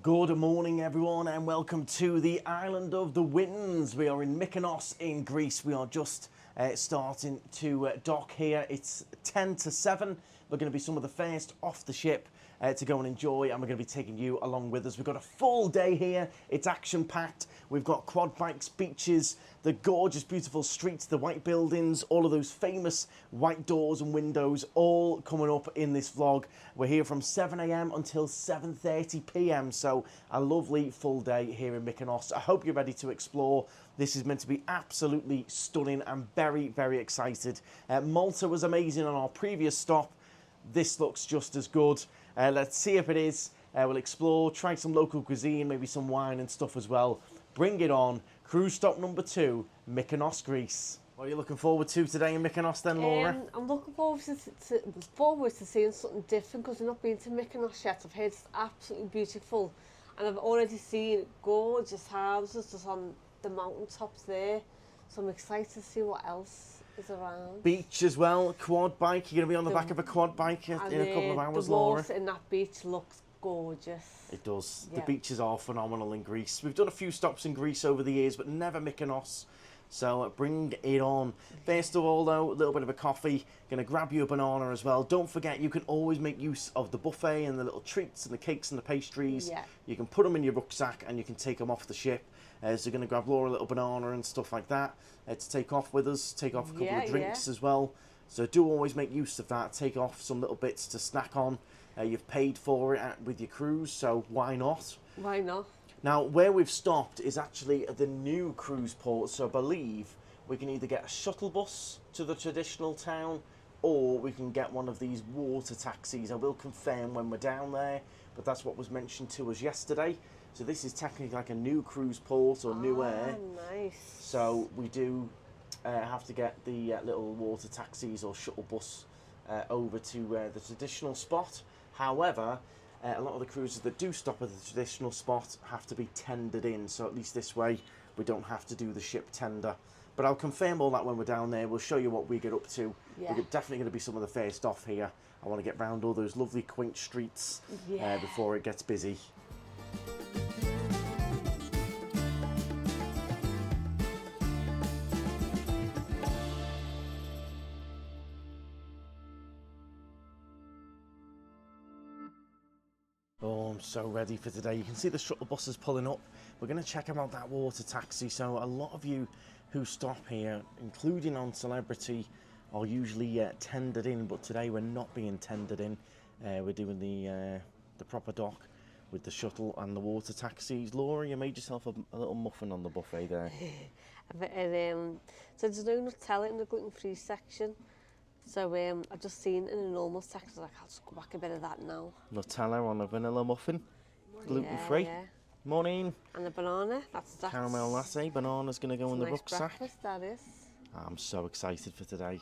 Good morning everyone and welcome to the island of the Winds. We are in Mykonos in Greece. We are just starting to dock here. It's 10 to 7. We're going to be some of the first off the ship to go and enjoy, and we're going to be taking you along with us. We've got a full day here. It's action-packed. We've got quad bikes, beaches, the gorgeous, beautiful streets, the white buildings, all of those famous white doors and windows, all coming up in this vlog. We're here from 7 a.m. until 7:30 p.m. So a lovely full day here in Mykonos. I hope you're ready to explore. This is meant to be absolutely stunning. I'm very, very excited. Malta was amazing on our previous stop. This looks just as good. Let's see if it is. We'll explore, try some local cuisine, maybe some wine and stuff as well. Bring it on. Cruise stop number 2, Mykonos, Greece. What are you looking forward to today in Mykonos then, Laura? I'm looking forward to seeing something different because I've not been to Mykonos yet. I've heard it's absolutely beautiful and I've already seen gorgeous houses just on the mountaintops there. So I'm excited to see what else is around. Beach as well, quad bike. You're going to be on the back of a quad bike in a couple of hours, Laura. The water in that beach looks gorgeous. It does. Yeah. The beaches are phenomenal in Greece. We've done a few stops in Greece over the years, but never Mykonos. So bring it on. First of all, though, a little bit of a coffee. Going to grab you a banana as well. Don't forget, you can always make use of the buffet and the little treats and the cakes and the pastries. Yeah. You can put them in your rucksack and you can take them off the ship. So you're going to grab Laura a little banana and stuff like that to take off with us. Take off a couple of drinks as well. So do always make use of that. Take off some little bits to snack on. You've paid for it with your cruise, so why not? Why not? Now, where we've stopped is actually at the new cruise port, so I believe we can either get a shuttle bus to the traditional town or we can get one of these water taxis. I will confirm when we're down there, but that's what was mentioned to us yesterday. So this is technically like a new cruise port or new air. Nice. So we do have to get the little water taxis or shuttle bus over to the traditional spot. However, a lot of the cruises that do stop at the traditional spot have to be tendered in, so at least this way we don't have to do the ship tender. But I'll confirm all that when we're down there. We'll show you what we get up to. Yeah. We're definitely going to be some of the first off here. I want to get round all those lovely quaint streets before it gets busy. Oh, I'm so ready for today. You can see the shuttle buses pulling up. We're going to check out that water taxi. So a lot of you who stop here, including on Celebrity, are usually tendered in, but today we're not being tendered in. We're doing the proper dock with the shuttle and the water taxis. Laura, you made yourself a little muffin on the buffet there. So there's no Nutella in the gluten-free section. So I've just seen in a normal section, like I'll just go back a bit of that now. Nutella on a vanilla muffin, gluten-free. Yeah. Morning. And a banana. That's Caramel latte. Banana's going to go in the rucksack. Breakfast, that is. I'm so excited for today.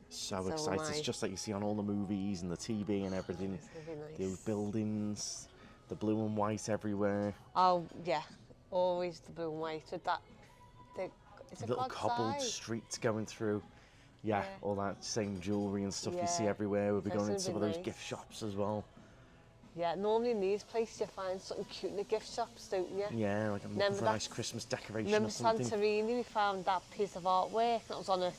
So am excited. I. It's just like you see on all the movies and the TV and everything. It's gonna be nice. Those buildings, the blue and white everywhere. Oh yeah, always the blue and white with that. It's a Little cobbled streets going through. Yeah, all that same jewellery and stuff you see everywhere. We'll be going into some of those gift shops as well. Yeah, normally in these places you find something cute in the gift shops, don't you? Yeah, like I'm looking for a nice Christmas decoration remember or something. Santorini, we found that piece of artwork that was on a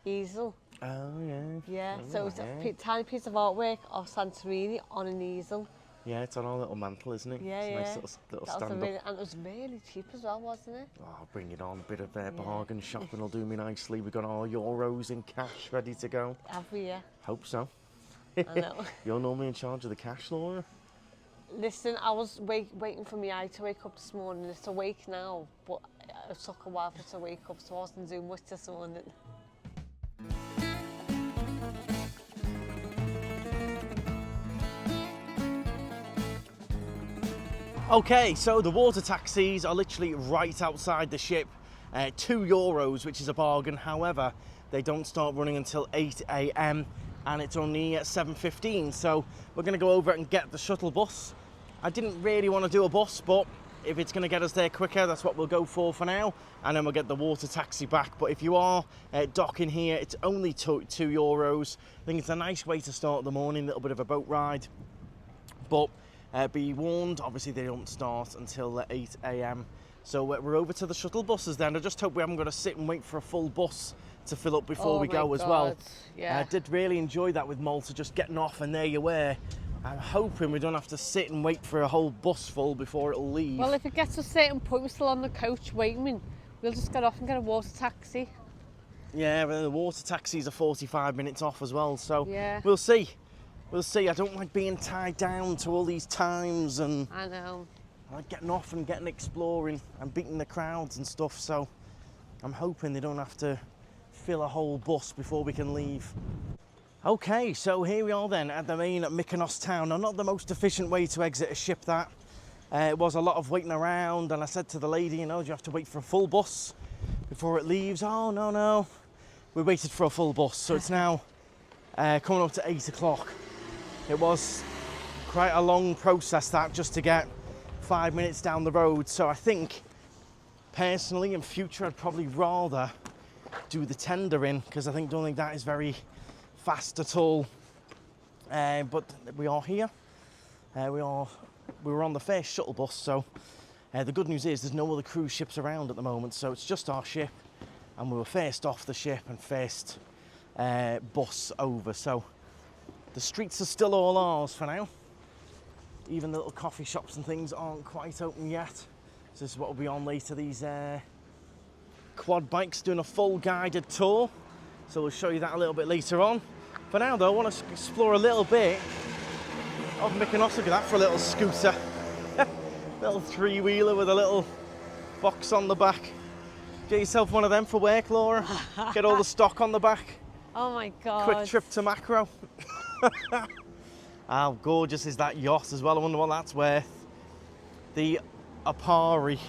easel. Oh, yeah. Yeah, so it's a tiny piece of artwork of Santorini on an easel. Yeah, it's on our little mantle, isn't it? Yeah, it's a nice little stand-up. And it was really cheap as well, wasn't it? Oh, bring it on. A bit of bargain shopping will do me nicely. We've got our euros in cash ready to go. Have we, yeah? Hope so. I know. You're normally in charge of the cash, Laura? Listen, I was waiting for my eye to wake up this morning. It's awake now, but it took a while for it to wake up, so I wasn't doing much this morning. Okay, so the water taxis are literally right outside the ship. €2, which is a bargain. However, they don't start running until 8 a.m. and it's only at 7:15. So we're going to go over and get the shuttle bus. I didn't really want to do a bus, but if it's going to get us there quicker, that's what we'll go for now. And then we'll get the water taxi back. But if you are docking here, it's only €2. I think it's a nice way to start the morning, a little bit of a boat ride. But Be warned, obviously they don't start until 8 a.m. So we're over to the shuttle buses then. I just hope we haven't got to sit and wait for a full bus to fill up before we go as well. Yeah. I did really enjoy that with Malta, just getting off and there you were. I'm hoping we don't have to sit and wait for a whole bus full before it'll leave. Well, if it gets to a certain point, we're still on the coach waiting. We'll just get off and get a water taxi. Yeah, but the water taxis are 45 minutes off as well, so Yeah. we'll see. We'll see. I don't like being tied down to all these times, and I know. I like getting off and getting exploring and beating the crowds and stuff, so I'm hoping they don't have to fill a whole bus before we can leave. Okay, so here we are then at the main Mykonos town. Now, not the most efficient way to exit a ship, that. It was a lot of waiting around, and I said to the lady, you know, do you have to wait for a full bus before it leaves? Oh, no. We waited for a full bus, so it's now coming up to 8 o'clock. It was quite a long process, that, just to get 5 minutes down the road. So I think, personally, in future, I'd probably rather do the tendering, because I don't think that is very fast at all. But we are here. We were on the first shuttle bus, so the good news is there's no other cruise ships around at the moment, so it's just our ship, and we were first off the ship and first bus over. So the streets are still all ours for now. Even the little coffee shops and things aren't quite open yet. So this is what we'll be on later, these quad bikes doing a full guided tour. So we'll show you that a little bit later on. For now though, I want to explore a little bit of Mykonos. Look at that for a little scooter. Little three-wheeler with a little box on the back. Get yourself one of them for work, Laura. Get all the stock on the back. Oh my God. Quick trip to macro. How gorgeous is that yacht as well? I wonder what that's worth. The Apari.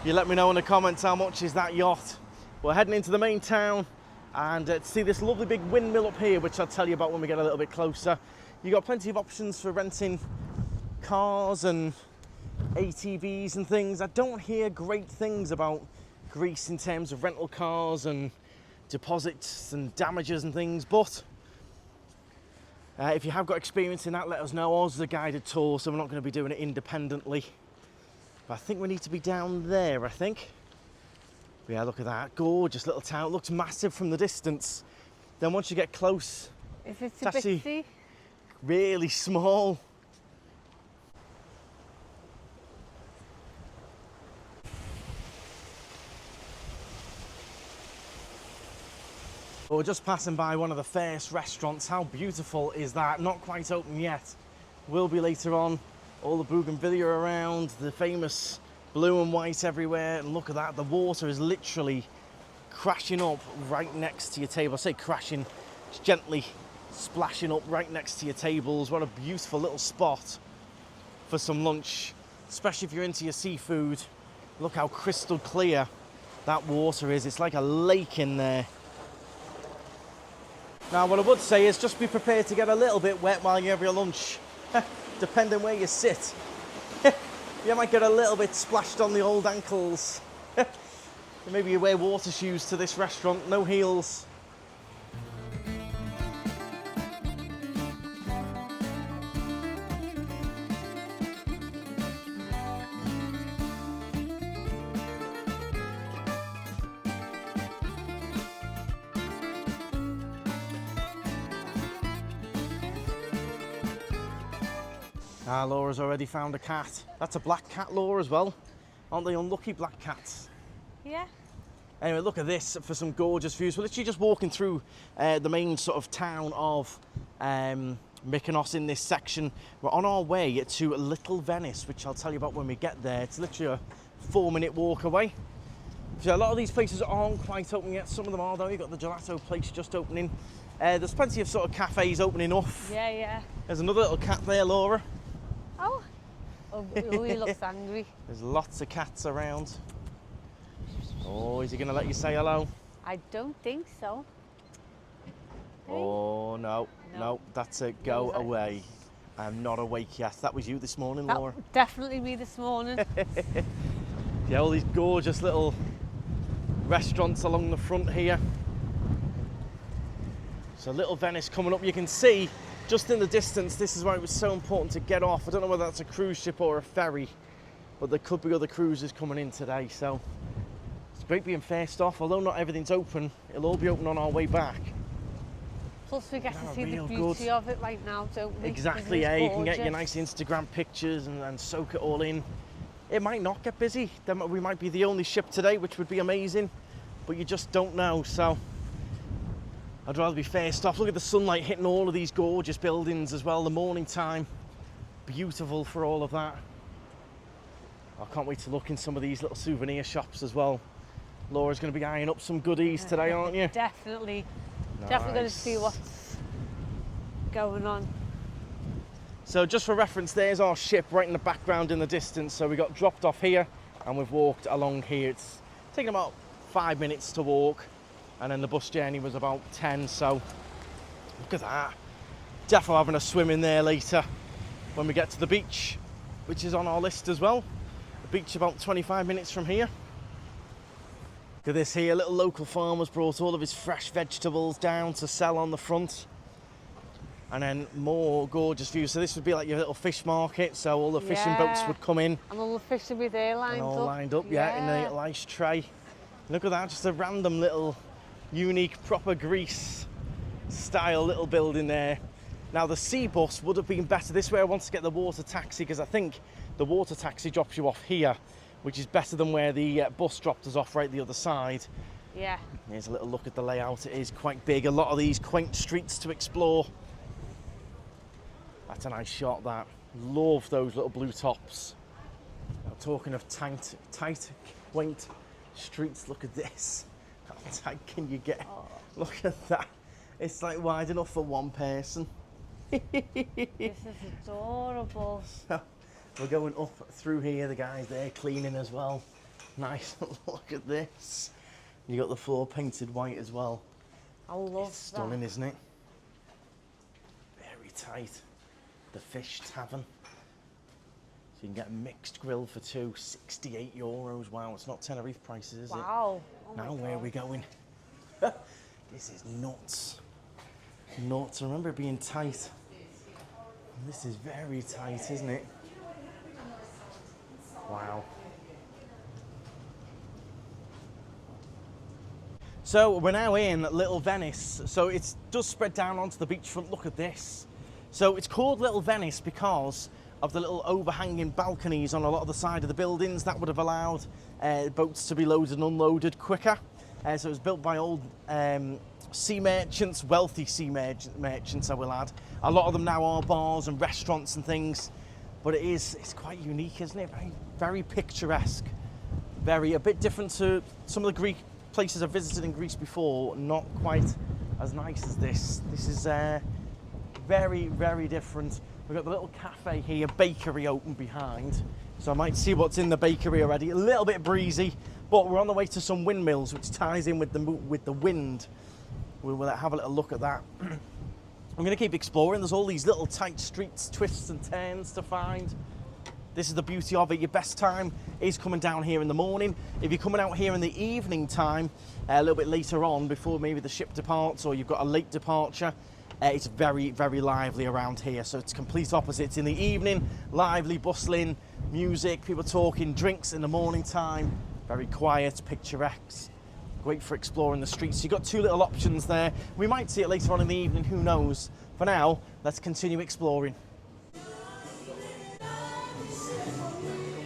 You let me know in the comments how much is that yacht. We're heading into the main town and see this lovely big windmill up here, which I'll tell you about when we get a little bit closer. You got plenty of options for renting cars and ATVs and things. I don't hear great things about Greece in terms of rental cars and deposits and damages and things, but if you have got experience in that, let us know. Ours is a guided tour, so we're not going to be doing it independently. But I think we need to be down there, I think. Yeah, look at that. Gorgeous little town. It looks massive from the distance. Then once you get close, Is it it's a actually bitsy? really small. We're just passing by one of the first restaurants. How beautiful is that? Not quite open yet. Will be later on. All the bougainvillea around, the famous blue and white everywhere. And look at that, the water is literally crashing up right next to your table. I say crashing, it's gently splashing up right next to your tables. What a beautiful little spot for some lunch, especially if you're into your seafood. Look how crystal clear that water is. It's like a lake in there. Now, what I would say is just be prepared to get a little bit wet while you have your lunch, depending where you sit. You might get a little bit splashed on the old ankles. Maybe you wear water shoes to this restaurant, no heels. Ah, Laura's already found a cat. That's a black cat, Laura, as well. Aren't they unlucky black cats? Yeah. Anyway, look at this for some gorgeous views. We're literally just walking through the main sort of town of Mykonos in this section. We're on our way to Little Venice, which I'll tell you about when we get there. It's literally a 4-minute walk away. So a lot of these places aren't quite open yet. Some of them are though. You've got the gelato place just opening. There's plenty of sort of cafes opening up. Yeah, yeah. There's another little cat there, Laura. Oh. Oh, he looks angry. There's lots of cats around. Oh, is he going to let you say hello? I don't think so. Oh, no, that's a go away. I'm not awake yet. That was you this morning, Laura. Definitely me this morning. Yeah, all these gorgeous little restaurants along the front here. So Little Venice coming up. You can see just in the distance, this is why it was so important to get off. I don't know whether that's a cruise ship or a ferry, but there could be other cruises coming in today, so it's great being first off. Although not everything's open, it'll all be open on our way back. Plus we get to see the real beauty good. of it right now, don't we? Exactly, Isn't it yeah, you can get your gorgeous? nice Instagram pictures and soak it all in. It might not get busy. We might be the only ship today, which would be amazing, but you just don't know, so I'd rather be first off. Look at the sunlight hitting all of these gorgeous buildings as well. The morning time, beautiful for all of that. I can't wait to look in some of these little souvenir shops as well. Laura's going to be eyeing up some goodies today, aren't you? Definitely. Nice. Definitely going to see what's going on. So just for reference, there's our ship right in the background in the distance. So we got dropped off here and we've walked along here. It's taken about 5 minutes to walk, and then the bus journey was about 10. So look at that. Definitely having a swim in there later when we get to the beach, which is on our list as well. The beach about 25 minutes from here. Look at this here, little local farmer's brought all of his fresh vegetables down to sell on the front. And then more gorgeous views. So this would be like your little fish market, so all the fishing boats would come in. And all the fish would be there lined and up. all lined up, yeah, in a little ice tray. Look at that, just a random little unique, proper Greece style little building there. Now the sea bus would have been better. This way I want to get the water taxi, because I think the water taxi drops you off here, which is better than where the bus dropped us off right the other side. Yeah. Here's a little look at the layout. It is quite big. A lot of these quaint streets to explore. That's a nice shot, that. Love those little blue tops. Now, talking of tight, quaint streets, look at this. How tight can you get? Oh. Look at that. It's like wide enough for one person. This is adorable. We're going up through here. The guys there cleaning as well. Nice. Look at this. You got the floor painted white as well. I love It's stunning, isn't it? Very tight. The Fish Tavern. So you can get a mixed grill for two, €68. Wow, it's not Tenerife prices, is wow. it? Oh now where are we going? This is nuts. Nuts. I remember it being tight. This is very tight, isn't it? Wow. So we're now in Little Venice. So it does spread down onto the beachfront. Look at this. So it's called Little Venice because of the little overhanging balconies on a lot of the side of the buildings. That would have allowed boats to be loaded and unloaded quicker. So it was built by old sea merchants, wealthy sea merchants, I will add. A lot of them now are bars and restaurants and things. But it's quite unique, isn't it? Very, very picturesque. A bit different to some of the Greek places I've visited in Greece before. Not quite as nice as this. This is very, very different. We've got the little cafe here, bakery open behind. So I might see what's in the bakery already. A little bit breezy, but we're on the way to some windmills, which ties in with the wind. We'll have a little look at that. I'm going to keep exploring. There's all these little tight streets, twists and turns to find. This is the beauty of it. Your best time is coming down here in the morning. If you're coming out here in the evening time, a little bit later on, before maybe the ship departs or you've got a late departure, it's very, very lively around here. So it's complete opposites. In the evening, lively, bustling, music, people talking, drinks in the morning time. Very quiet, picturesque. Great for exploring the streets. You've got two little options there. We might see it later on in the evening, who knows. For now, let's continue exploring. Come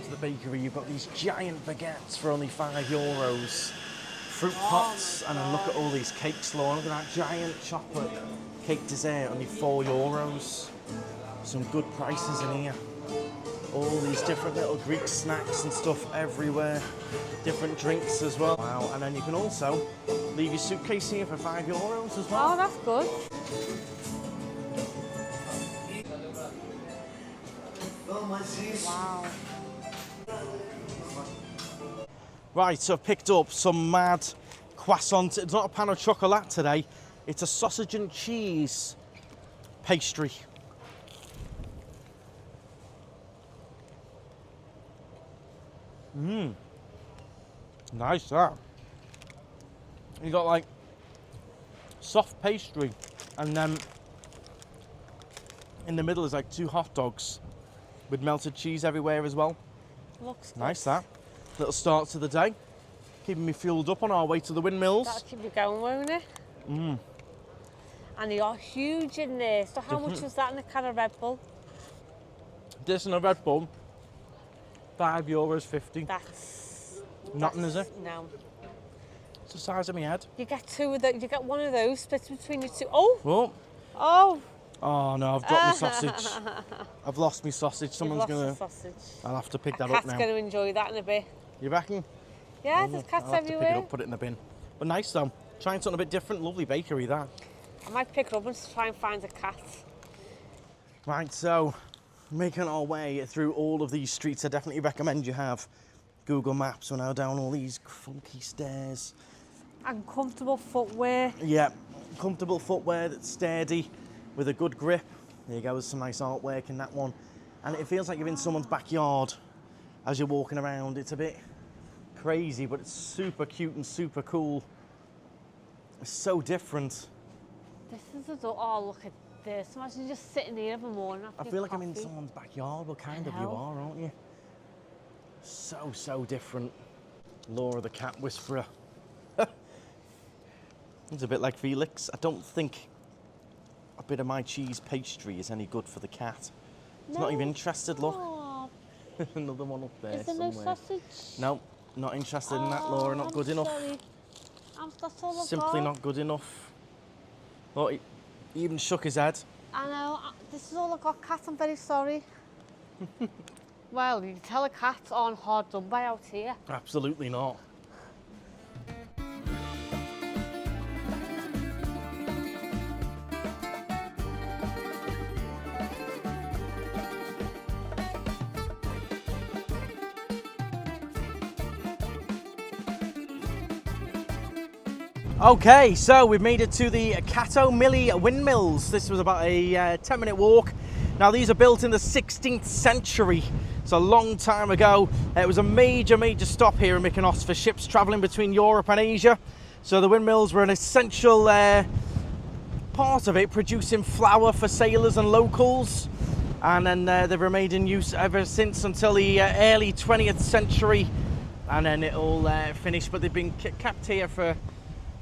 to the bakery, you've got these giant baguettes for only €5. Fruit pots, and then look at all these cakes, Lauren. Look at that giant chocolate cake dessert, only €4. Some good prices in here. All these different little Greek snacks and stuff everywhere. Different drinks as well. Wow, and then you can also leave your suitcase here for €5 as well. Oh, that's good. Wow. Right, so I've picked up some mad croissant. It's not a pan of chocolate today. It's a sausage and cheese pastry. Nice that. You got like soft pastry and then In the middle is like 2 hot dogs with melted cheese everywhere as well. Looks Nice, good. that. Little start to the day. Keeping me fueled up on our way to the Windmills. That'll keep you going, won't it? Mm. And they are huge in there. So how much was that in a can of Red Bull? This and a Red Bull, €5.50. That's... Nothing, is it? No. It's the size of my head. You get 2 of those, you get 1 of those split between your 2. Oh! Oh, Oh! oh no, I've dropped my sausage. I've lost my sausage. Someone's You've gonna... lost the sausage. I'll have to pick A that up cat's now. going to enjoy that in a bit. You reckon? Yeah, there's cats I'll have to everywhere. pick it up, put it in the bin. But nice though. Trying something a bit different. Lovely bakery, that. I might pick it up and try and find a cat. Right, so making our way through all of these streets, I definitely recommend you have Google Maps. We're now down all these funky stairs. And comfortable footwear. Yeah, comfortable footwear that's sturdy with a good grip. There you go, there's some nice artwork in that one. And it feels like you're in someone's backyard as you're walking around. It's a bit crazy, but it's super cute and super cool. It's so different. This is a door. Oh, look at this. Imagine just sitting here of a morning after I your feel like I'm in coffee. someone's backyard. Well, kind of you know. are, aren't you? So different. Laura the cat whisperer. It's a bit like Felix. I don't think a bit of my cheese pastry is any good for the cat. It's not even interested, look. Oh, Another one up there is there somewhere. no sausage? No, not interested in that, Laura. Not I'm good enough. sorry. That's all I've Simply got. not good enough. Oh, he even shook his head. I know. This is all I've cat. I'm very sorry. Well, you can tell a cats aren't hard done by out here. Absolutely not. Okay, so we've made it to the Cato Milli Windmills. This was about a 10-minute walk. Now these are built in the 16th century. It's a long time ago. It was a major stop here in Mykonos for ships travelling between Europe and Asia. So the windmills were an essential part of it, producing flour for sailors and locals. And then they've remained in use ever since until the early 20th century. And then it all finished, but they've been kept here for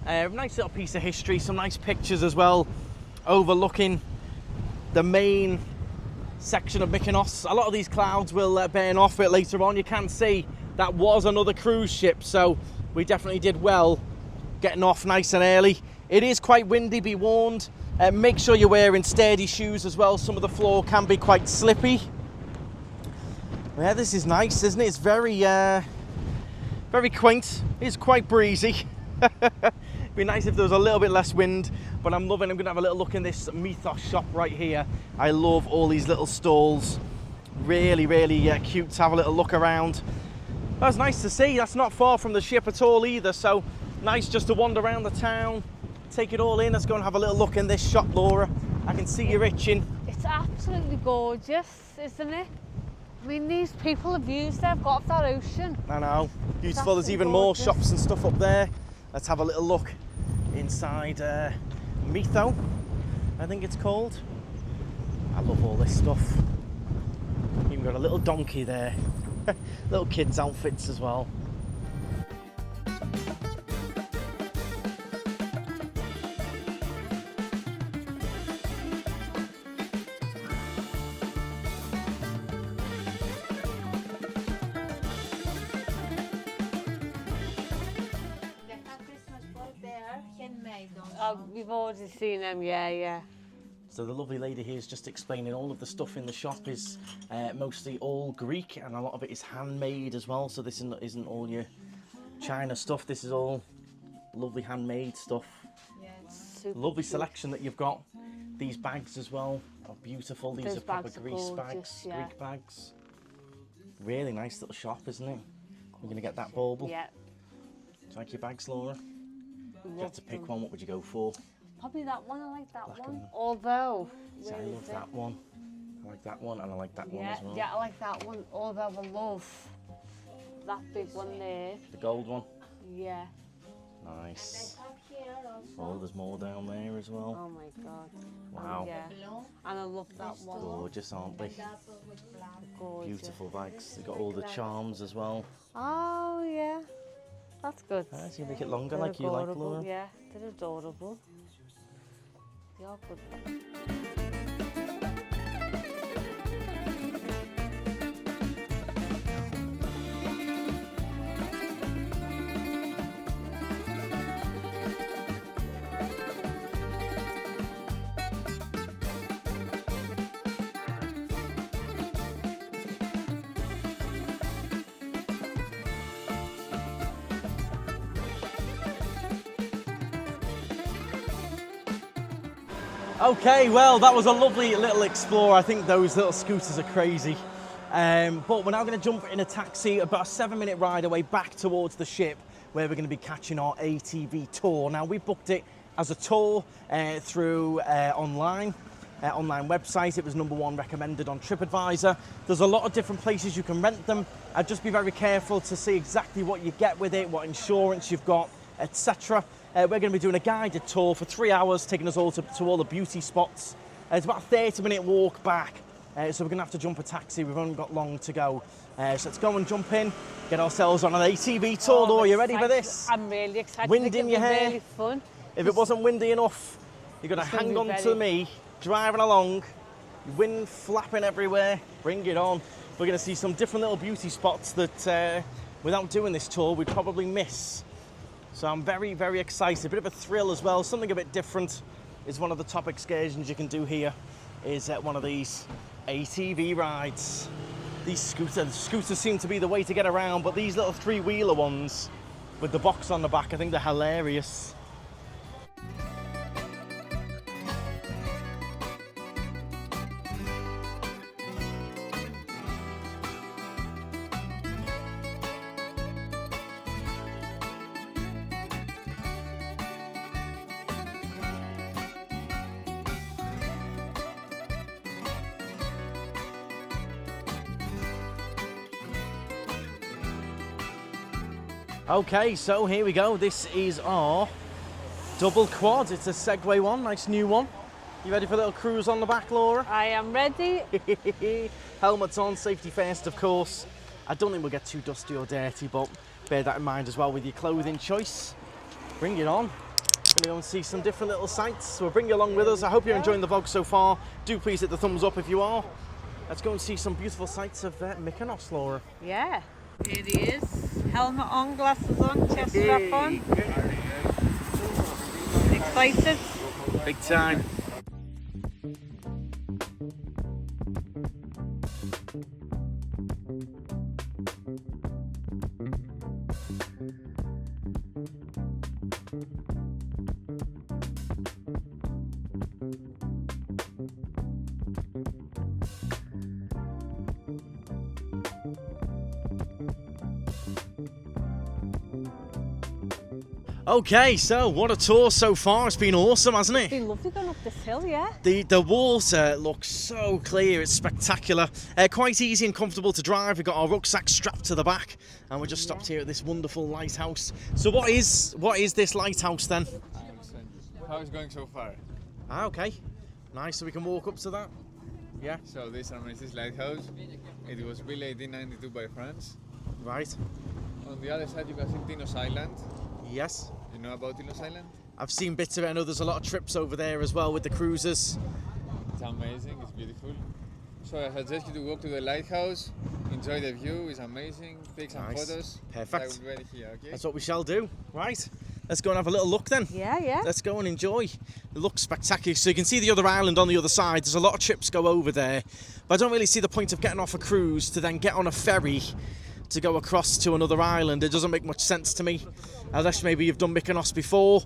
a nice little piece of history, some nice pictures as well, overlooking the main section of Mykonos. A lot of these clouds will burn off it later on. You can see that was another cruise ship, so we definitely did well getting off nice and early. It is quite windy, be warned. Make sure you're wearing sturdy shoes as well. Some of the floor can be quite slippy. Yeah, this is nice, isn't it? It's very quaint. It's quite breezy. It'd be nice if there was a little bit less wind, but I'm going to have a little look in this Mythos shop right here. I love all these little stalls. Really cute to have a little look around. That's nice to see. That's not far from the ship at all either, so nice just to wander around the town, take it all in. Let's go and have a little look in this shop, Laura. I can see you're itching. It's absolutely gorgeous, isn't it? I mean, these people, the views they've got of that ocean. I know. Beautiful. There's absolutely even more gorgeous. shops and stuff up there. Let's have a little look inside Mytho, I think it's called. I love all this stuff. Even got a little donkey there. Little kids' outfits as well. We've already seen them, yeah. So the lovely lady here is just explaining all of the stuff in the shop is mostly all Greek, and a lot of it is handmade as well. So this isn't all your China stuff. This is all lovely handmade stuff. Yeah, it's super Lovely cute. selection that you've got. These bags as well are beautiful. These Those are proper bags are Greece gorgeous, bags, yeah. Greek bags. Really nice little shop, isn't it? We're going to get that bauble. Yeah. Do you like your bags, Laura? If you had to pick them. one, what would you go for? Probably that one, I like that Black one. and- Although, See, I where love is it? that one. I like that one, and I like that one Yeah, as well. yeah, I like that one. Although I love that big one there. The gold one. Yeah. Nice. Have here Oh, there's more down there as well. Oh my God. Wow. Yeah. And I love that one. Gorgeous, aren't they? Gorgeous. Beautiful bags. They've got all the charms as well. Oh yeah. That's good. So you make it longer They're like you like, adorable, Laura. Yeah, they're adorable. They are good. Okay, well, that was a lovely little explore. I think those little scooters are crazy. But we're now going to jump in a taxi about a 7-minute ride away back towards the ship where we're going to be catching our ATV tour. Now, we booked it as a tour through online website. It was #1 recommended on TripAdvisor. There's a lot of different places you can rent them. I'd just be very careful to see exactly what you get with it, what insurance you've got, etc. We're going to be doing a guided tour for 3 hours, taking us all to all the beauty spots. It's about a 30-minute walk back, so we're going to have to jump a taxi. We've only got long to go. So let's go and jump in, get ourselves on an ATV tour. Laura, you ready for this? I'm really excited. Wind in your hair. Really fun. If it wasn't windy enough, you're going to hang on to me, driving along, wind flapping everywhere. Bring it on. We're going to see some different little beauty spots that, without doing this tour, we'd probably miss. So I'm very, very excited. A bit of a thrill as well. Something a bit different is one of the top excursions you can do here is one of these ATV rides. These scooters seem to be the way to get around, but these little 3-wheeler ones with the box on the back, I think they're hilarious. Okay, so here we go. This is our double quad. It's a Segway one, nice new one. You ready for a little cruise on the back, Laura? I am ready. Helmets on, safety first, of course. I don't think we'll get too dusty or dirty, but bear that in mind as well with your clothing choice. Bring it on. We're going to go and see some different little sights. So we'll bring you along with us. I hope you're enjoying the vlog so far. Do please hit the thumbs up if you are. Let's go and see some beautiful sights of Mykonos, Laura. Yeah. Here he is. Helmet on, glasses on, chest strap on. Excited? Big time. Okay, so what a tour so far. It's been awesome, hasn't it? It's been lovely going up this hill, yeah. The water looks so clear, it's spectacular. Quite easy and comfortable to drive. We've got our rucksack strapped to the back and we're just stopped here at this wonderful lighthouse. So what is this lighthouse then? How is going so far? Ah, okay. Nice, so we can walk up to that. Yeah. So this Armenistis Lighthouse, it was built 1892 by France. Right. On the other side you can see Tinos Island. Yes. You know about Tinos Island? I've seen bits of it. I know there's a lot of trips over there as well with the cruisers. It's amazing, it's beautiful. So I suggest you to walk to the lighthouse, enjoy the view, it's amazing, take some photos. Perfect. I will be ready here, okay? That's what we shall do. Right. Let's go and have a little look then. Yeah. Let's go and enjoy. It looks spectacular. So you can see the other island on the other side. There's a lot of trips go over there. But I don't really see the point of getting off a cruise to then get on a ferry to go across to another island. It doesn't make much sense to me. Unless maybe you've done Mykonos before.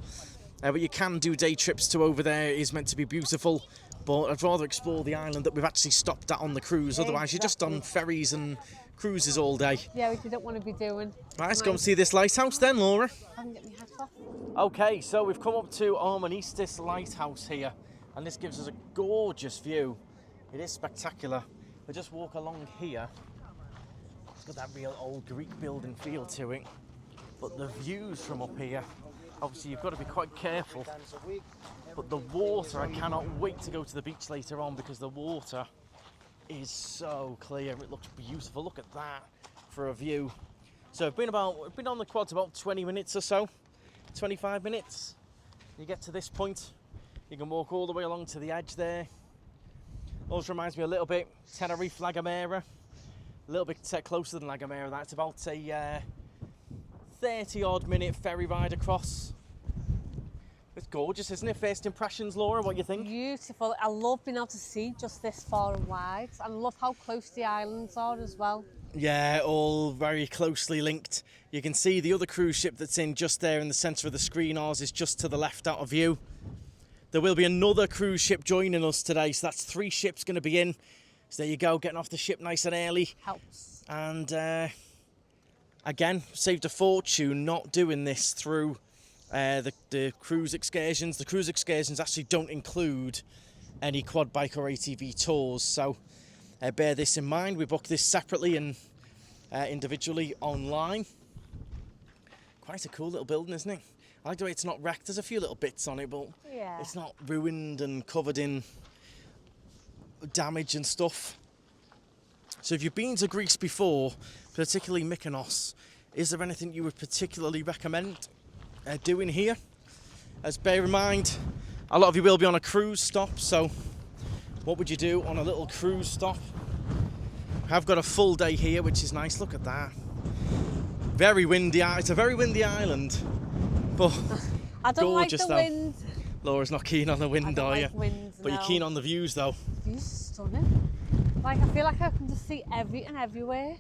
But you can do day trips to over there. It is meant to be beautiful. But I'd rather explore the island that we've actually stopped at on the cruise. Otherwise, you're just on ferries and cruises all day. Yeah, which you don't want to be doing. Right, let's go and see this lighthouse then, Laura. I can get my hat off. Okay, so we've come up to Armenistis Lighthouse here, and this gives us a gorgeous view. It is spectacular. We'll just walk along here. It's got that real old Greek building feel to it. But the views from up here Obviously, you've got to be quite careful. But the water, I cannot wait to go to the beach later on because the water is so clear. It looks beautiful. Look at that for a view. So I've been on the quads about 20 minutes or so, 25 minutes. You get to this point, you can walk all the way along to the edge there. Also reminds me a little bit Tenerife, La Gomera. A little bit closer than La Gomera. That's about a 30 odd minute ferry ride across. It's gorgeous, isn't it? First impressions, Laura, what do you think? Beautiful. I love being able to see just this far and wide. And I love how close the islands are as well. Yeah, all very closely linked. You can see the other cruise ship that's in just there in the centre of the screen. Ours is just to the left out of view. There will be another cruise ship joining us today, so that's 3 ships going to be in. So there you go, getting off the ship nice and early. Helps. And again, saved a fortune not doing this through the cruise excursions. The cruise excursions actually don't include any quad bike or ATV tours, so bear this in mind. We booked this separately and individually online. Quite a cool little building, isn't it? I like the way it's not wrecked. There's a few little bits on it, but Yeah. it's not ruined and covered in damage and stuff. So if you've been to Greece before, particularly Mykonos, is there anything you would particularly recommend doing here? As bear in mind, a lot of you will be on a cruise stop, so what would you do on a little cruise stop? I've got a full day here, which is nice. Look at that. Very windy. It's a very windy island, but I don't like gorgeous the though. wind. Laura's not keen on the wind, I don't are you? like wind, But no. you're keen on the views though. Views are stunning. Like, I feel like I can just see everything everywhere.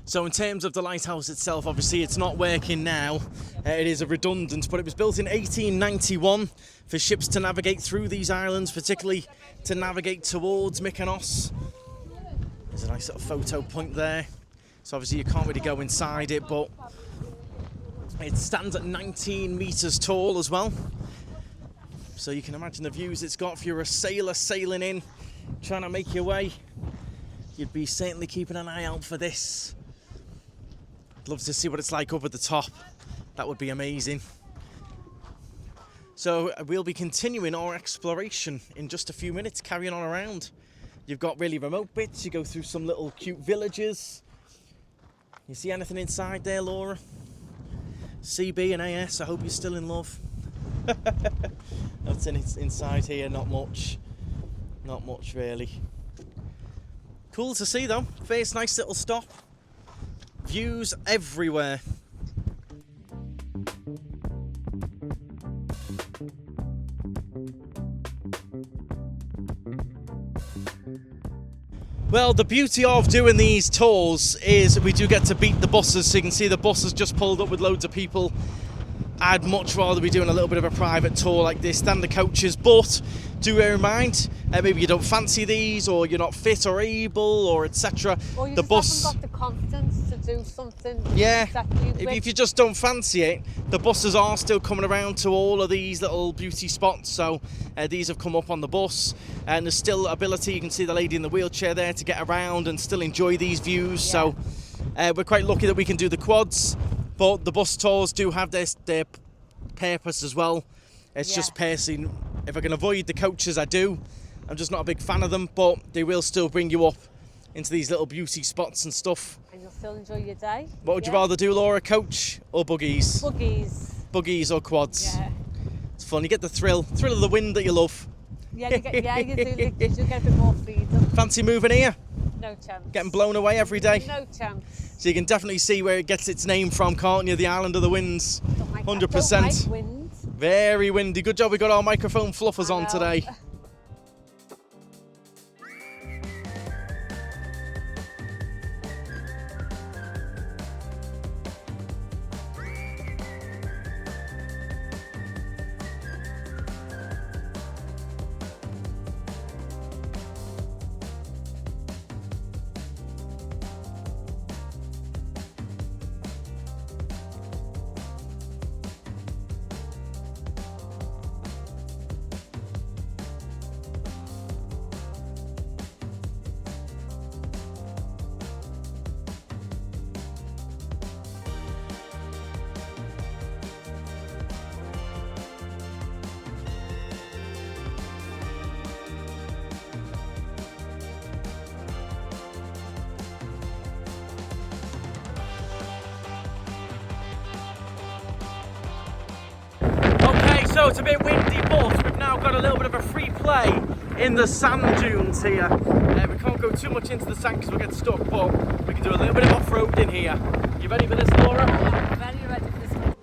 So in terms of the lighthouse itself, obviously it's not working now. It is a redundant, but it was built in 1891 for ships to navigate through these islands, particularly to navigate towards Mykonos. There's a nice little photo point there. So obviously you can't really go inside it, but it stands at 19 metres tall as well. So you can imagine the views it's got. If you're a sailor sailing in, trying to make your way, you'd be certainly keeping an eye out for this. I'd love to see what it's like up at the top. That would be amazing. So we'll be continuing our exploration in just a few minutes, carrying on around. You've got really remote bits. You go through some little cute villages. You see anything inside there, Laura? CB and AS, I hope you're still in love. That's inside here, not much. Not much really. Cool to see though. First nice little stop. Views everywhere. Well, the beauty of doing these tours is we do get to beat the buses, so you can see the buses just pulled up with loads of people. I'd much rather be doing a little bit of a private tour like this than the coaches, but do bear in mind, maybe you don't fancy these, or you're not fit or able, or etc. Or you The just bus, haven't got the confidence to do something. yeah, exactly if you just don't fancy it, the buses are still coming around to all of these little beauty spots, so these have come up on the bus, and there's still ability, you can see the lady in the wheelchair there, to get around and still enjoy these views. So we're quite lucky that we can do the quads, but the bus tours do have their purpose as well. It's just personally, if I can avoid the coaches, I do. I'm just not a big fan of them, but they will still bring you up into these little beauty spots and stuff. And you'll still enjoy your day. What would you rather do, Laura, coach or buggies? Buggies. Buggies or quads? Yeah. It's fun, you get the thrill of the wind that you love. Yeah, you do. You get a bit more freedom. Fancy moving here? No chance. Getting blown away every day? No chance. So you can definitely see where it gets its name from, can't you? The Island of the Winds. 100%. I don't like wind. Very windy. Good job we got our microphone fluffers on today. So it's a bit windy, but we've now got a little bit of a free play in the sand dunes here. We can't go too much into the sand because we'll get stuck, but we can do a little bit of off-roading here. You ready for this, Laura? I'm very ready for this one.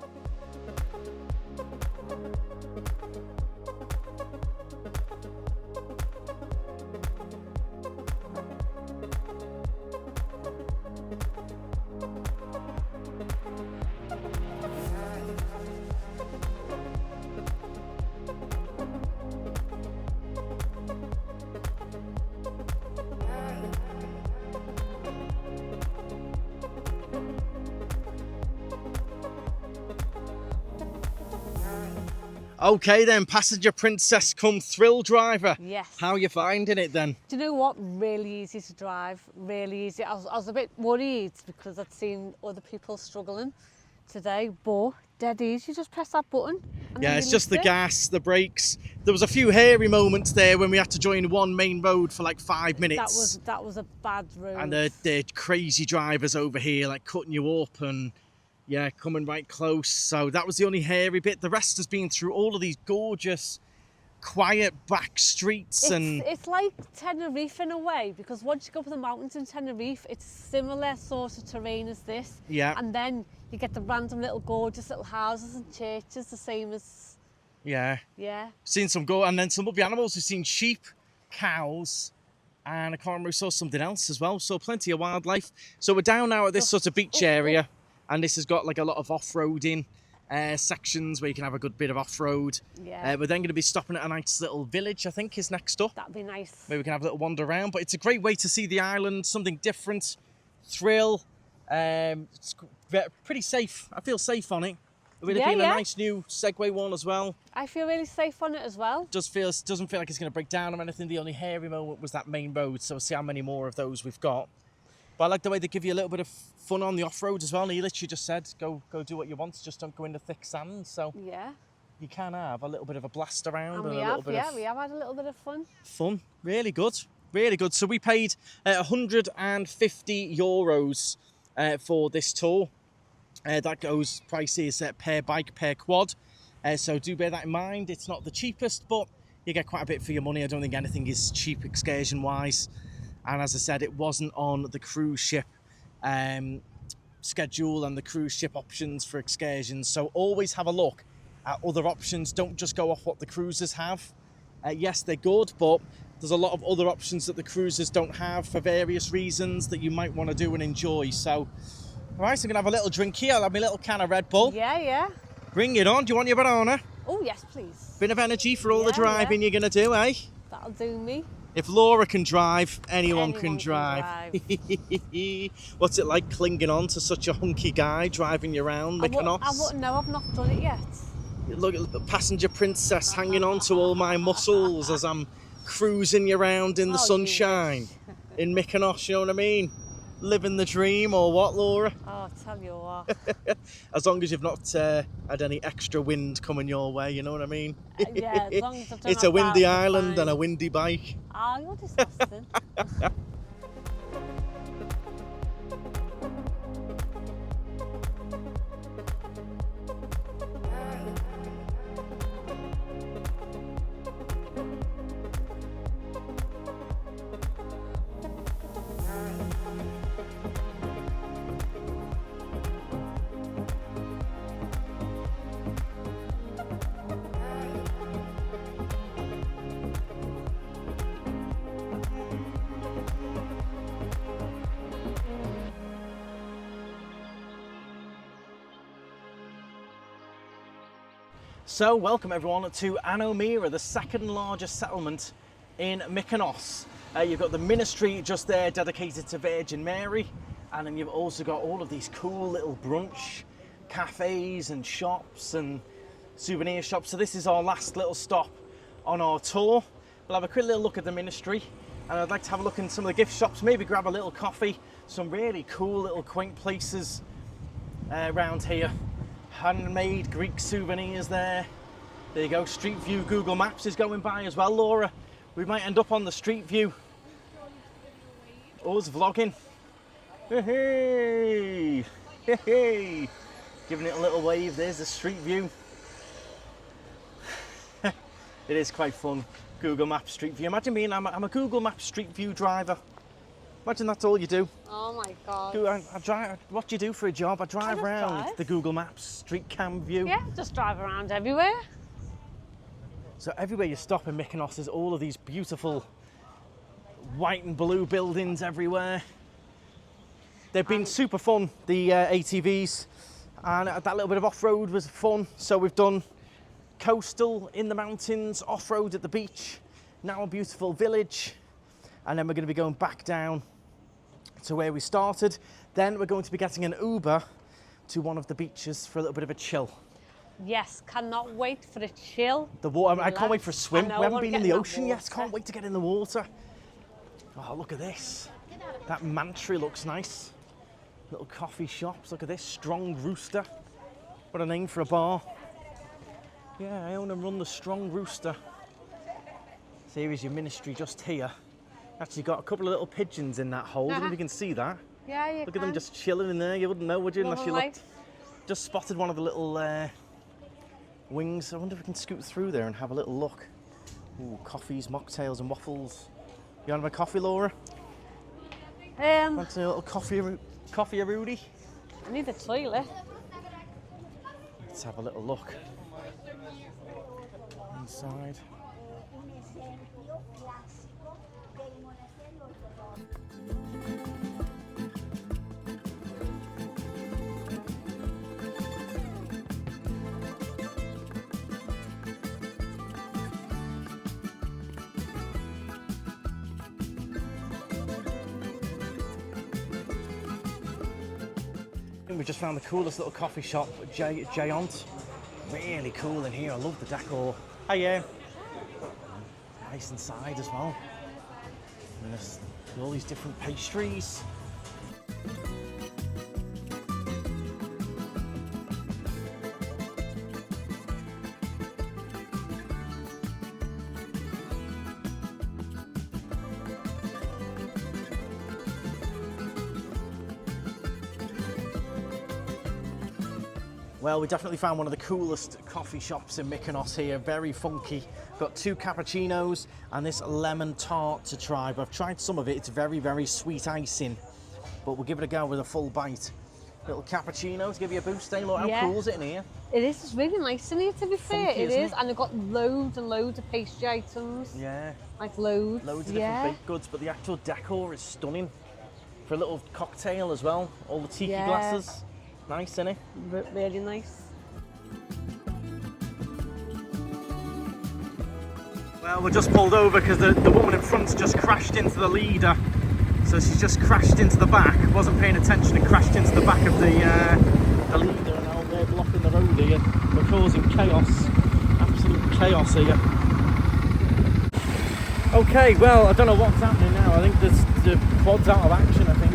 Okay then, passenger princess come thrill driver. Yes. How are you finding it then? Do you know what? Really easy to drive, really easy. I was a bit worried because I'd seen other people struggling today, but dead easy. You just press that button. And Yeah, then it's you just the lift it. gas, the brakes. There was a few hairy moments there when we had to join one main road for like 5 minutes. That was a bad road. And the crazy drivers over here like cutting you up and yeah, coming right close. So that was the only hairy bit. The rest has been through all of these gorgeous, quiet back streets. It's like Tenerife in a way, because once you go up the mountains in Tenerife, it's similar sort of terrain as this. Yeah. And then you get the random little gorgeous little houses and churches, the same as, Yeah. yeah. Seen some and then some lovely animals. We've seen sheep, cows, and I can't remember, we saw something else as well. So plenty of wildlife. So we're down now at this sort of beach area, and this has got like a lot of off-roading sections where you can have a good bit of off-road. Yeah. We're then going to be stopping at a nice little village, I think, is next up. That'd be nice. Maybe we can have a little wander around. But it's a great way to see the island, something different, thrill. It's pretty safe. I feel safe on it. With it being a nice new Segway one as well. I feel really safe on it as well. Doesn't feel like it's going to break down or anything. The only hairy moment was that main road. So we'll see how many more of those we've got. But I like the way they give you a little bit of fun on the off-road as well. And he literally just said, go do what you want, just don't go into thick sand. So Yeah. you can have a little bit of a blast around. And we have had a little bit of fun. Fun. Really good. Really good. So we paid €150 for this tour. That goes prices per bike, per quad. So do bear that in mind. It's not the cheapest, but you get quite a bit for your money. I don't think anything is cheap excursion-wise. And as I said, it wasn't on the cruise ship schedule and the cruise ship options for excursions. So always have a look at other options. Don't just go off what the cruisers have. Yes, they're good, but there's a lot of other options that the cruisers don't have for various reasons that you might want to do and enjoy. So, all right, so I'm going to have a little drink here. I'll have my little can of Red Bull. Yeah, yeah. Bring it on. Do you want your banana? Oh, yes, please. Bit of energy for all the driving you're going to do, eh? That'll do me. If Laura can drive, anyone can drive. What's it like clinging on to such a hunky guy driving you around Mykonos? I wouldn't know, I've not done it yet. Look at the passenger princess hanging on to all my muscles as I'm cruising you around in the sunshine in Mykonos, you know what I mean? Living the dream, or what, Laura? Oh, I'll tell you what. As long as you've not had any extra wind coming your way, you know what I mean? Yeah, as long as I don't It's have a windy that, island fine. and a windy bike. Oh, you're disgusting. So, welcome everyone to Ano Mera, the second largest settlement in Mykonos. You've got the ministry just there dedicated to Virgin Mary, and then you've also got all of these cool little brunch cafes and shops and souvenir shops. So this is our last little stop on our tour. We'll have a quick little look at the ministry, and I'd like to have a look in some of the gift shops, maybe grab a little coffee, some really cool little quaint places around here. Handmade Greek souvenirs there. There you go. Street View Google Maps is going by as well, Laura. We might end up on the Street View. Us vlogging. Hey, hey, giving it a little wave. There's the Street View. It is quite fun. Google Maps Street View. Imagine being, I'm a Google Maps Street View driver. Imagine that's all you do. Oh my God. I drive. What do you do for a job? I drive around drive. the Google Maps Street Cam View. Yeah, just drive around everywhere. So everywhere you stop in Mykonos, there's all of these beautiful white and blue buildings everywhere. They've been super fun, the ATVs, and that little bit of off-road was fun. So we've done coastal in the mountains, off-road at the beach, now a beautiful village, and then we're going to be going back down to where we started. Then we're going to be getting an Uber to one of the beaches for a little bit of a chill. Yes, cannot wait for a chill. The water, I can't wait for a swim. I know, We I haven't wanna been get in the in that ocean yet. water. Can't wait to get in the water. Oh, look at this. That mantry looks nice. Little coffee shops. Look at this. Strong Rooster. What a name for a bar. Yeah, I own and run the Strong Rooster. So here is your ministry just here. Actually got a couple of little pigeons in that hole. I don't know if you can see that. Yeah, you Look at them just chilling in there. You wouldn't know, would you, unless you looked. life. Just spotted one of the little wings. I wonder if we can scoot through there and have a little look. Ooh, coffees, mocktails and waffles. You want to have a coffee, Laura? Want a little coffee, Rudy? I need a toilet. Let's have a little look. Inside. We just found the coolest little coffee shop, Giant. Really cool in here. I love the decor. Hiya. Nice inside as well. And there's all these different pastries. Well, we definitely found one of the coolest coffee shops in Mykonos here. Very funky. Got 2 cappuccinos and this lemon tart to try. But I've tried some of it. It's very, very sweet icing. But we'll give it a go with a full bite. Little cappuccino to give you a boost. Look, how cool is it in here? It is. It's really nice in here, to be fair. Funky, It isn't is. it? And they've got loads and loads of pastry items. Yeah. Like loads. Loads of different baked goods. But the actual decor is stunning. For a little cocktail as well. All the tiki glasses. Nice, isn't it? Really nice. Well, we just pulled over because the woman in front's just crashed into the leader. So she's just crashed into the back, wasn't paying attention and crashed into the back of the leader, and now they're blocking the road here. We're causing chaos, absolute chaos here. Okay, well, I don't know what's happening now. I think the quad's out of action, I think.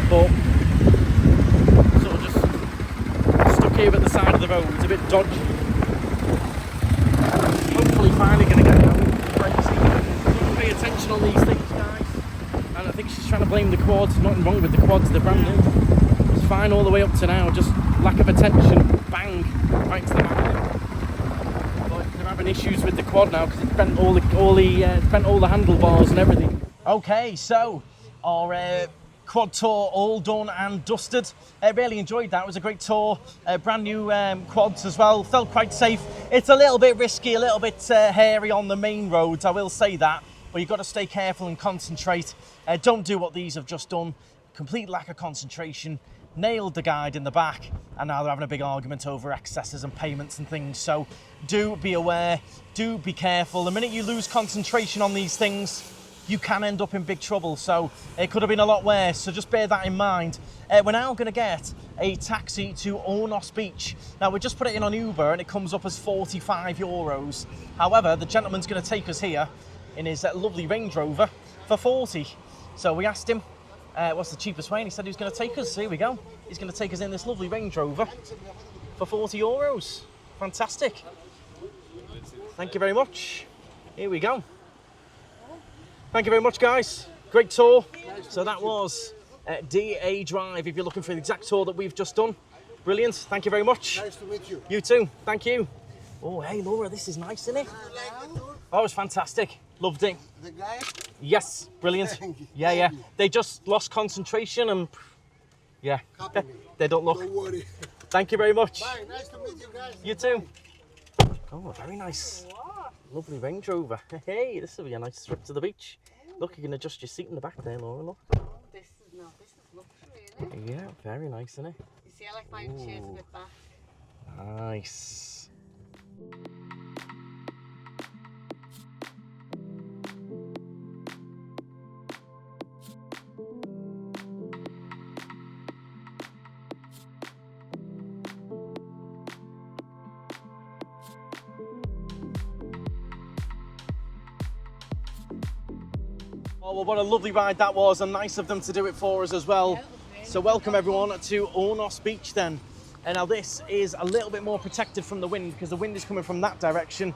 But sort of just stuck here at the side of the road. It's a bit dodgy. Hopefully finally going to get home. Don't pay attention on these things, guys. And I think she's trying to blame the quads. Nothing wrong with the quads, they're brand new. It's fine all the way up to now, just lack of attention. Bang, right to the back. But they're having issues with the quad now because it's bent all the handlebars and everything. Okay, so our quad tour all done and dusted. Really enjoyed that. It was a great tour. Brand new quads as well. Felt quite safe. It's a little bit risky, a little bit hairy on the main roads, I will say that. But you've got to stay careful and concentrate. Don't do what these have just done. Complete lack of concentration. Nailed the guide in the back. And now they're having a big argument over excesses and payments and things. So do be aware. Do be careful. The minute you lose concentration on these things, you can end up in big trouble, so it could have been a lot worse, so just bear that in mind. We're now going to get a taxi to Ornos Beach. Now, we just put it in on Uber and it comes up as €45. However, the gentleman's going to take us here in his lovely Range Rover for 40. So we asked him what's the cheapest way, and he said he was going to take us. So here we go. He's going to take us in this lovely Range Rover for €40. Fantastic. Thank you very much. Here we go. Thank you very much, guys. Great tour. So that was DA Drive, if you're looking for the exact tour that we've just done. Brilliant. Thank you very much. Nice to meet you. You too. Thank you. Oh, hey, Laura, this is nice, isn't it? You like the tour? Oh, it's fantastic. Loved it. The guy? Yes, brilliant. Thank you. Yeah, Thank yeah. you. They just lost concentration and, yeah, Copy me. they don't look. Don't worry. Thank you very much. Bye. Nice to meet you guys. You too. Oh, very nice. Lovely Range Rover. Hey, this will be a nice trip to the beach. Look, you can adjust your seat in the back there, Laura, look. This is luxury, isn't it? Yeah, very nice, isn't it? You see, I like my chairs a bit back. Nice. Oh, well, what a lovely ride that was, and nice of them to do it for us as well. So welcome everyone to Ornos Beach then. And now this is a little bit more protected from the wind because the wind is coming from that direction,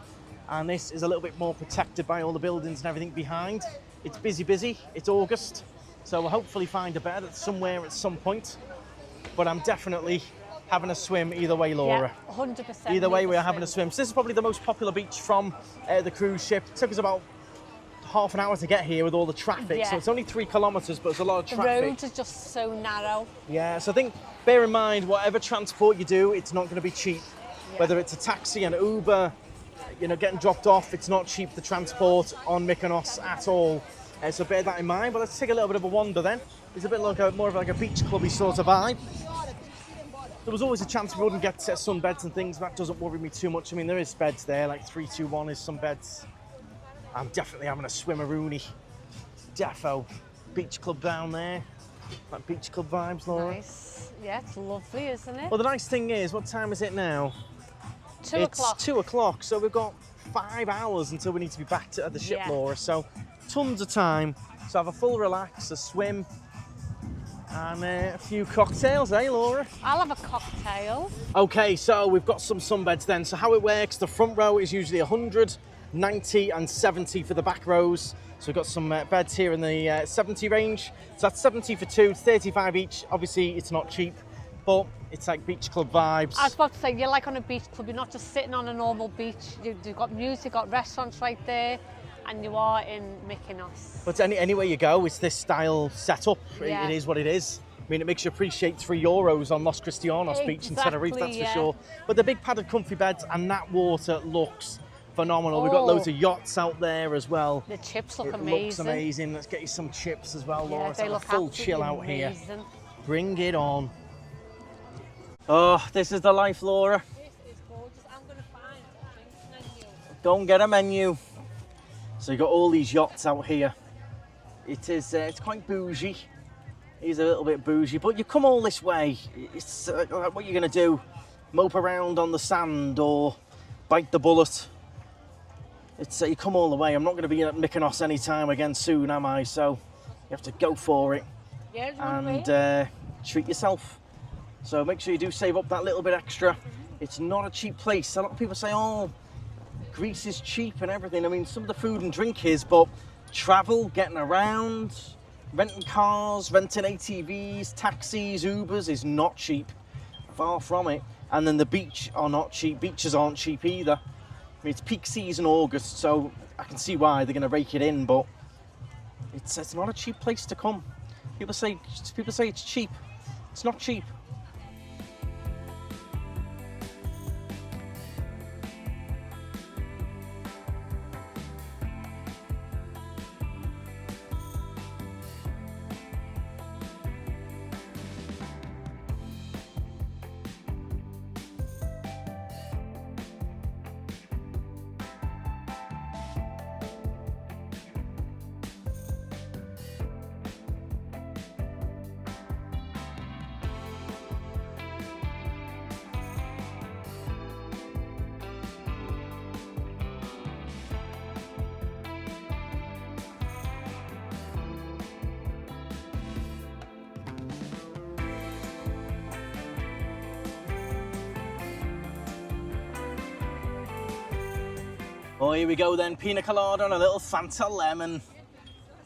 and this is a little bit more protected by all the buildings and everything behind. It's busy, it's August, so we'll hopefully find a bed somewhere at some point. But I'm definitely having a swim either way, Laura. Yeah, 100%. Either way, we're having a swim. So this is probably the most popular beach from the cruise ship. It took us about half an hour to get here with all the traffic, Yeah. so it's only 3 kilometres, but it's a lot of The traffic. roads are just so narrow. Yeah, so I think, bear in mind, whatever transport you do, it's not going to be cheap. Yeah. Whether it's a taxi, an Uber, you know, getting dropped off, it's not cheap, the transport on Mykonos at all. So bear that in mind, but let's take a little bit of a wander then. It's a bit like more of like a beach clubby sort of vibe. There was always a chance we wouldn't get sunbeds and things, that doesn't worry me too much. I mean, there is beds there, like 321 is some beds. I'm definitely having a swimmeroony. Defo. Beach club down there. Like beach club vibes, Laura. Nice. Yeah, it's lovely, isn't it? Well, the nice thing is, what time is it now? 2 it's o'clock. 2 o'clock, so we've got 5 hours until we need to be back at the ship, Yeah. Laura. So, tons of time. So have a full relax, a swim, and a few cocktails, eh, Laura? I'll have a cocktail. Okay, so we've got some sunbeds then. So how it works, the front row is usually 100, 90 and 70 for the back rows. So we've got some beds here in the 70 range. So that's 70 for 2, 35 each. Obviously, it's not cheap, but it's like beach club vibes. I was about to say, you're like on a beach club. You're not just sitting on a normal beach. You've got music, you've got restaurants right there, and you are in Mykonos. But anywhere you go, it's this style setup. Yeah. It is what it is. I mean, it makes you appreciate €3 on Los Cristianos beach in Tenerife, that's Exactly, for yeah. sure. But the big padded comfy beds, and that water looks phenomenal. We've got Oh. loads of yachts out there as well. The chips look It amazing. looks amazing. Let's get you some chips as well, Laura. Yeah, Let's they have a look full absolutely chill out here. amazing. Bring it on. Oh, this is the life, Laura. This is gorgeous. I'm going to find a drinks menu. Don't get a menu. So you've got all these yachts out here. It is, it's quite bougie. It is a little bit bougie, but you come all this way. It's like what you're going to do, mope around on the sand or bite the bullet. It's you come all the way. I'm not going to be at Mykonos anytime again soon, am I? So you have to go for it Yeah, it's one way. and treat yourself. So make sure you do save up that little bit extra. It's not a cheap place. A lot of people say, oh, Greece is cheap and everything. I mean, some of the food and drink is, but travel, getting around, renting cars, renting ATVs, taxis, Ubers is not cheap. Far from it. And then the beach are not cheap. Beaches aren't cheap either. I mean, it's peak season August, so I can see why they're going to rake it in, but it's not a cheap place to come. People say it's cheap. It's not cheap. Oh, here we go then. Pina colada and a little Fanta lemon.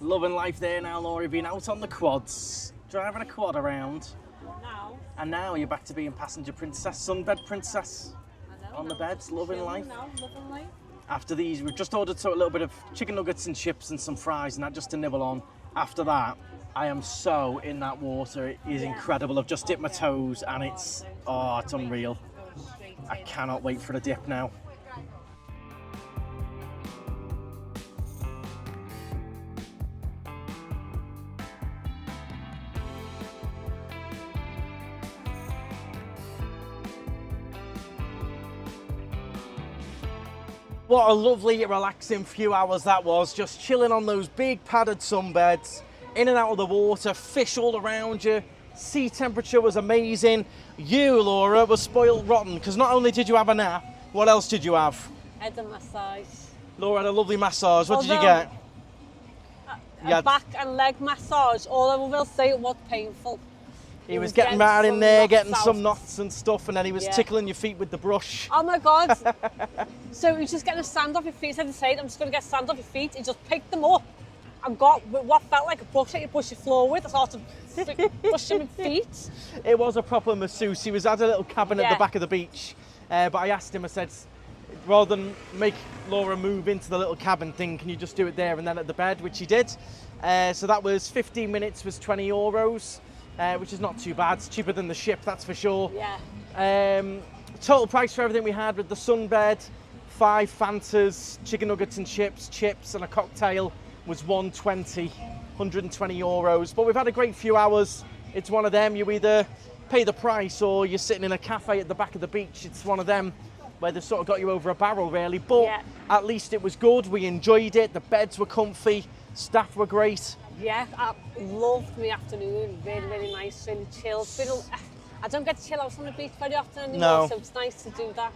Loving life there now, Laura. Been out on the quads, driving a quad around. Now, And now you're back to being passenger princess, sunbed princess. I know. on the beds, loving life. Now, loving life. After these, we've just ordered a little bit of chicken nuggets and chips and some fries and that just to nibble on. After that, I am so in that water. It is incredible. I've just dipped my toes and it's unreal. I cannot wait for the dip now. What a lovely, relaxing few hours that was, just chilling on those big padded sunbeds, in and out of the water, fish all around you, sea temperature was amazing. You, Laura, were spoiled rotten, because not only did you have a nap, what else did you have? Had a massage. Laura had a lovely massage. What did you get? A back and leg massage. All I will say, it was painful. He was getting mad in there, getting out. some knots and stuff, and then he was tickling your feet with the brush. Oh my God. So he's just getting a sand off your feet. He said, I'm just going to get sand off your feet. He just picked them up and got what felt like a brush that you push your floor with. I started brushing my feet. It was a proper masseuse. He was at a little cabin at the back of the beach. But I asked him, I said, rather than make Laura move into the little cabin thing, can you just do it there and then at the bed, which he did. So that was 15 minutes, was €20. Which is not too bad. It's cheaper than the ship, that's for sure. Yeah. Total price for everything we had with the sunbed, 5 Fantas, chicken nuggets and chips and a cocktail was €120. But we've had a great few hours. It's one of them, you either pay the price or you're sitting in a cafe at the back of the beach. It's one of them where they've sort of got you over a barrel really. But at least it was good, we enjoyed it, the beds were comfy, staff were great. Yeah, I loved my afternoon. Really, really nice, really chilled. I don't get to chill out on the beach very often anymore, so it's nice to do that.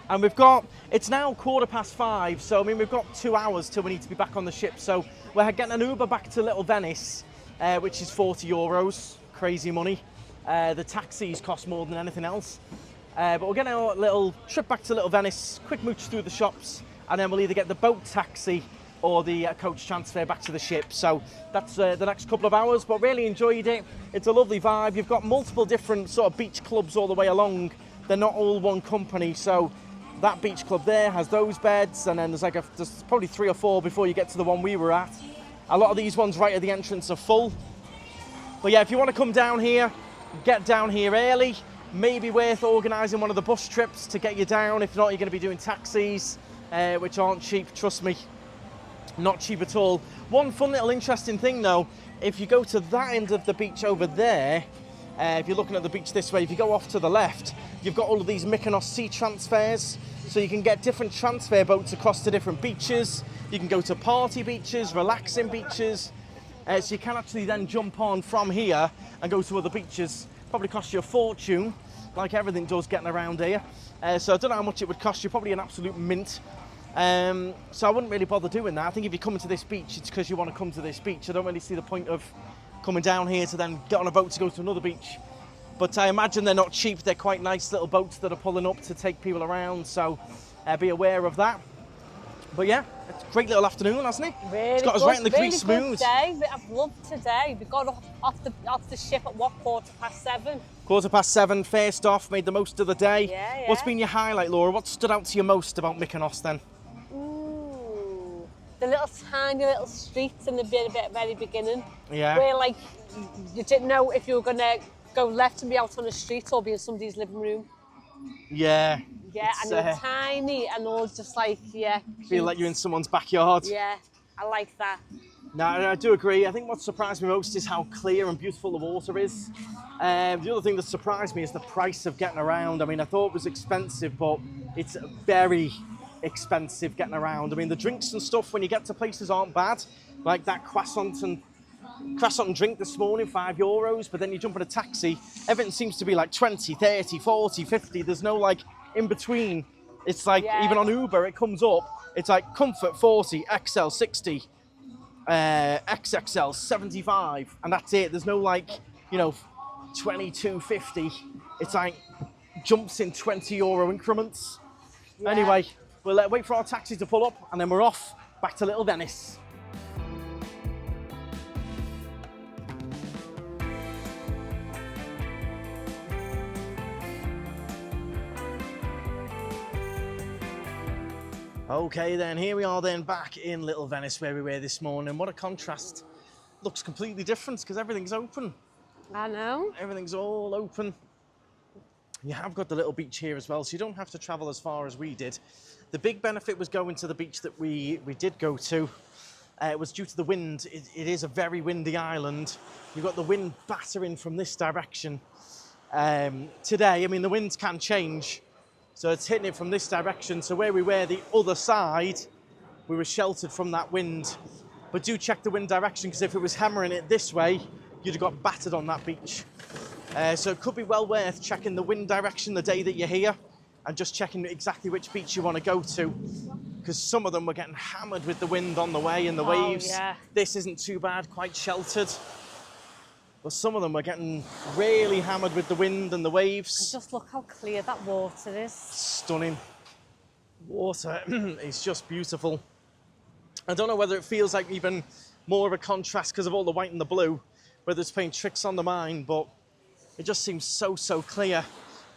And it's now 5:15, so I mean, we've got 2 hours till we need to be back on the ship. So we're getting an Uber back to Little Venice, which is €40, crazy money. The taxis cost more than anything else. But we're getting a little trip back to Little Venice, quick mooch through the shops, and then we'll either get the boat taxi or the coach transfer back to the ship. So that's the next couple of hours, but really enjoyed it. It's a lovely vibe. You've got multiple different sort of beach clubs all the way along. They're not all one company. So that beach club there has those beds, and then there's probably 3 or 4 before you get to the one we were at. A lot of these ones right at the entrance are full. But yeah, if you want to come down here, get down here early. Maybe worth organising one of the bus trips to get you down. If not, you're going to be doing taxis, which aren't cheap, trust me. Not cheap at all. One fun little interesting thing though, if you go to that end of the beach over there, if you're looking at the beach this way, if you go off to the left, you've got all of these Mykonos sea transfers. So you can get different transfer boats across to different beaches. You can go to party beaches, relaxing beaches. So you can actually then jump on from here and go to other beaches. Probably cost you a fortune, like everything does getting around here. So I don't know how much it would cost you, probably an absolute mint. So I wouldn't really bother doing that. I think if you're coming to this beach, it's because you want to come to this beach. I don't really see the point of coming down here to then get on a boat to go to another beach. But I imagine they're not cheap. They're quite nice little boats that are pulling up to take people around. So be aware of that. But yeah, it's a great little afternoon, hasn't it? Really it's got us right in the grease mood. Day. I've loved today. We got off the ship at 7:15. 7:15, first off, made the most of the day. Yeah. What's been your highlight, Laura? What stood out to you most about Mykonos then? The little tiny little streets in the very beginning. Yeah. Where like you didn't know if you were gonna go left and be out on the street or be in somebody's living room. Yeah. Yeah, and they're tiny and all just like, feel like you're in someone's backyard. Yeah, I like that. No, I do agree. I think what surprised me most is how clear and beautiful the water is. The other thing that surprised me is the price of getting around. I mean, I thought it was expensive, but it's very expensive getting around. I mean, the drinks and stuff when you get to places aren't bad. Like that croissant and drink this morning, €5. But then you jump in a taxi, everything seems to be like 20, 30, 40, 50. There's no like in between. It's like even on Uber, it comes up. It's like Comfort 40, XL 60. XXL 75, and that's it. There's no like, 22.50. It's like jumps in €20 increments. Yeah. Anyway, we'll wait for our taxi to pull up and then we're off back to Little Venice. Okay then, here we are then back in Little Venice where we were this morning. What a contrast. Looks completely different because everything's open. I know. Everything's all open. You have got the little beach here as well, so you don't have to travel as far as we did. The big benefit was going to the beach that we did go to. It was due to the wind. It is a very windy island. You've got the wind battering from this direction. Today, I mean, the winds can change. So it's hitting it from this direction. So where we were, the other side, we were sheltered from that wind. But do check the wind direction, because if it was hammering it this way, you'd have got battered on that beach. So it could be well worth checking the wind direction the day that you're here and just checking exactly which beach you want to go to, because some of them were getting hammered with the wind on the way and the waves. Yeah. This isn't too bad, quite sheltered. But some of them were getting really hammered with the wind and the waves. And just look how clear that water is. Stunning. Water is just beautiful. I don't know whether it feels like even more of a contrast because of all the white and the blue, whether it's playing tricks on the mind, but it just seems so, so clear.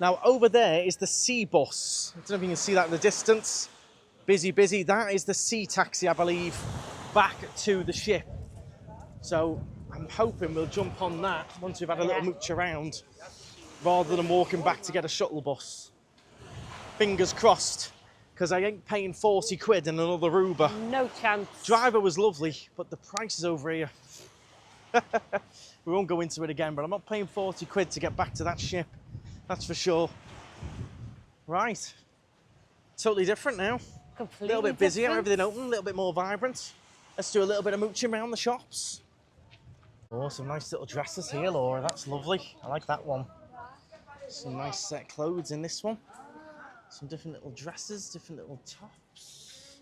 Now, over there is the sea bus. I don't know if you can see that in the distance. Busy, busy. That is the sea taxi, I believe, back to the ship. So I'm hoping we'll jump on that once we've had a little mooch around, rather than walking back to get a shuttle bus. Fingers crossed, because I ain't paying 40 quid in another Uber. No chance. Driver was lovely, but the price is over here. We won't go into it again, but I'm not paying 40 quid to get back to that ship. That's for sure. Right. Totally different now. Completely A little bit busier, different. everything open, a little bit more vibrant. Let's do a little bit of mooching around the shops. Oh, some nice little dresses here, Laura. That's lovely. I like that one. Some nice set clothes in this one. Some different little dresses, different little tops.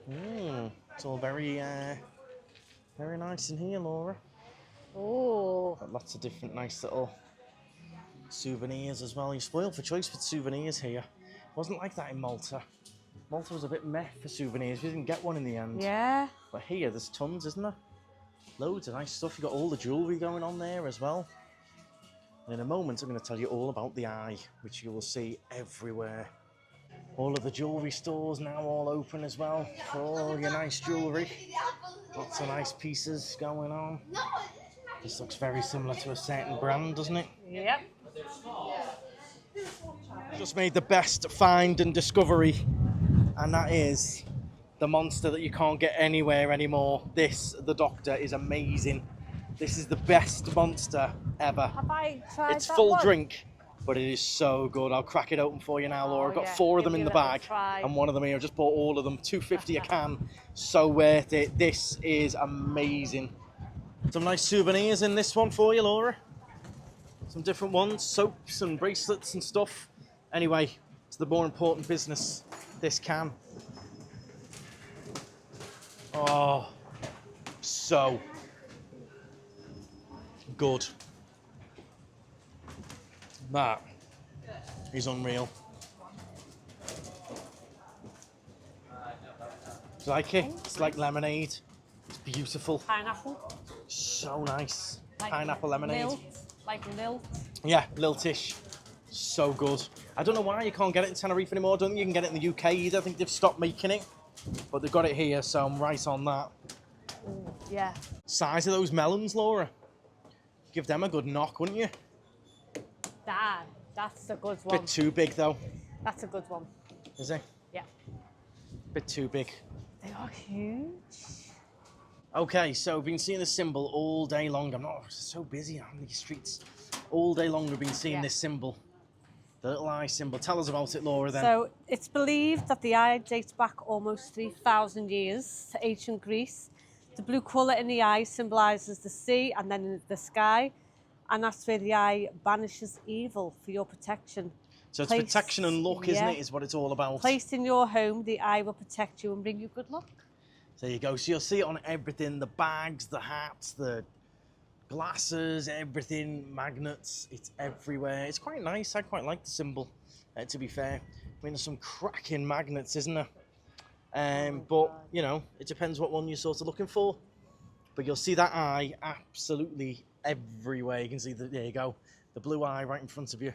It's all very, very nice in here, Laura. Oh. Got lots of different nice little souvenirs as well. You're spoiled for choice with souvenirs here. Wasn't like that in Malta. Malta was a bit meh for souvenirs. We didn't get one in the end. Yeah. But here, there's tons, isn't there? Loads of nice stuff. You've got all the jewellery going on there as well. And in a moment, I'm going to tell you all about the Eye, which you will see everywhere. All of the jewellery stores now all open as well for all your nice jewellery. Lots of nice pieces going on. This looks very similar to a certain brand, doesn't it? Yep. Just made the best find and discovery, and that is the monster that you can't get anywhere anymore. This, the Doctor, is amazing. This is the best monster ever. Have I tried It's that full one? drink, but it is so good. I'll crack it open for you now, Laura. I've got 4 of them Give in me the a little bag, try. and one of them here. I just bought all of them, $2.50 a can. So worth it. This is amazing. Some nice souvenirs in this one for you, Laura. Some different ones, soaps and bracelets and stuff. Anyway, it's the more important business, this can. Oh, so good. That is unreal. Do you like it? It's like lemonade. It's beautiful. Pineapple. So nice. Like Pineapple lemonade. Lilt. Like lilt. Yeah, liltish. So good. I don't know why you can't get it in Tenerife anymore. I don't think you can get it in the UK either. I think they've stopped making it. But they've got it here, so I'm right on that. Ooh, yeah. Size of those melons, Laura. Give them a good knock, wouldn't you? That's a good one. Bit too big, though. That's a good one. Is it? Yeah. Bit too big. They are huge. Okay, so we've been seeing this symbol all day long. I'm not so busy on these streets. All day long we've been seeing this symbol. The little eye symbol. Tell us about it, Laura, then. So it's believed that the eye dates back almost 3,000 years to ancient Greece. The blue colour in the eye symbolises the sea and then the sky. And that's where the eye banishes evil for your protection. So it's protection and luck, isn't yeah. it, is what it's all about. Placed in your home, the eye will protect you and bring you good luck. There you go. So you'll see it on everything. The bags, the hats, the glasses, everything, magnets. It's everywhere. It's quite nice. I quite like the symbol, to be fair. I mean, there's some cracking magnets, isn't there? But, you know, it depends what one you're sort of looking for. But you'll see that eye absolutely everywhere. You can see, there you go, the blue eye right in front of you.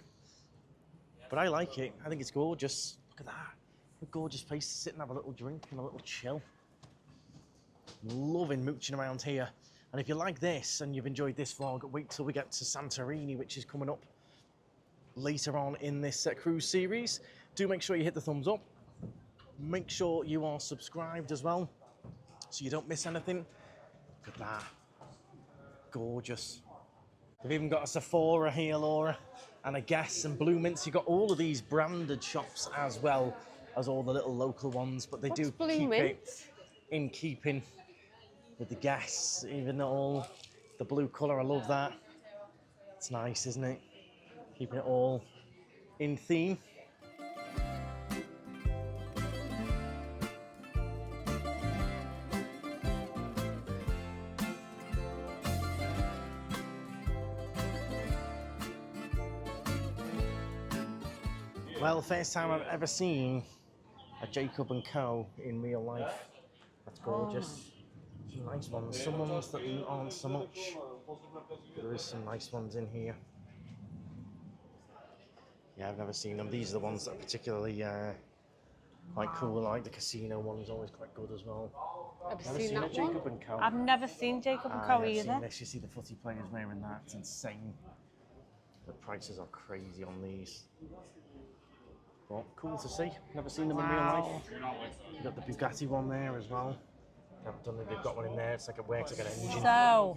But I like it. I think it's gorgeous. Look at that. A gorgeous place to sit and have a little drink and a little chill. Loving mooching around here. And if you like this and you've enjoyed this vlog, wait till we get to Santorini, which is coming up later on in this cruise series. Do make sure you hit the thumbs up. Make sure you are subscribed as well, so you don't miss anything. Look at that. Gorgeous. They've even got a Sephora here, Laura, and a Guess and Blue Mints. You've got all of these branded shops as well as all the little local ones, but they do keep it in keeping with the Guess, even all the blue colour. I love that. It's nice, isn't it? Keeping it all in theme. Well, first time I've ever seen a Jacob & Co. in real life. That's gorgeous. Some nice ones. Some ones that aren't so much. There is some nice ones in here. Yeah, I've never seen them. These are the ones that are particularly quite cool. Like the casino one is always quite good as well. Have you Never seen seen a that Jacob one? & Co. I've never seen Jacob & Co. I've either. seen this. You see the footy players wearing that. It's insane. The prices are crazy on these. Well, cool to see. Never seen them in real life. You've got the Bugatti one there as well. I don't think they've got one in there. It's like it works like an engine. So,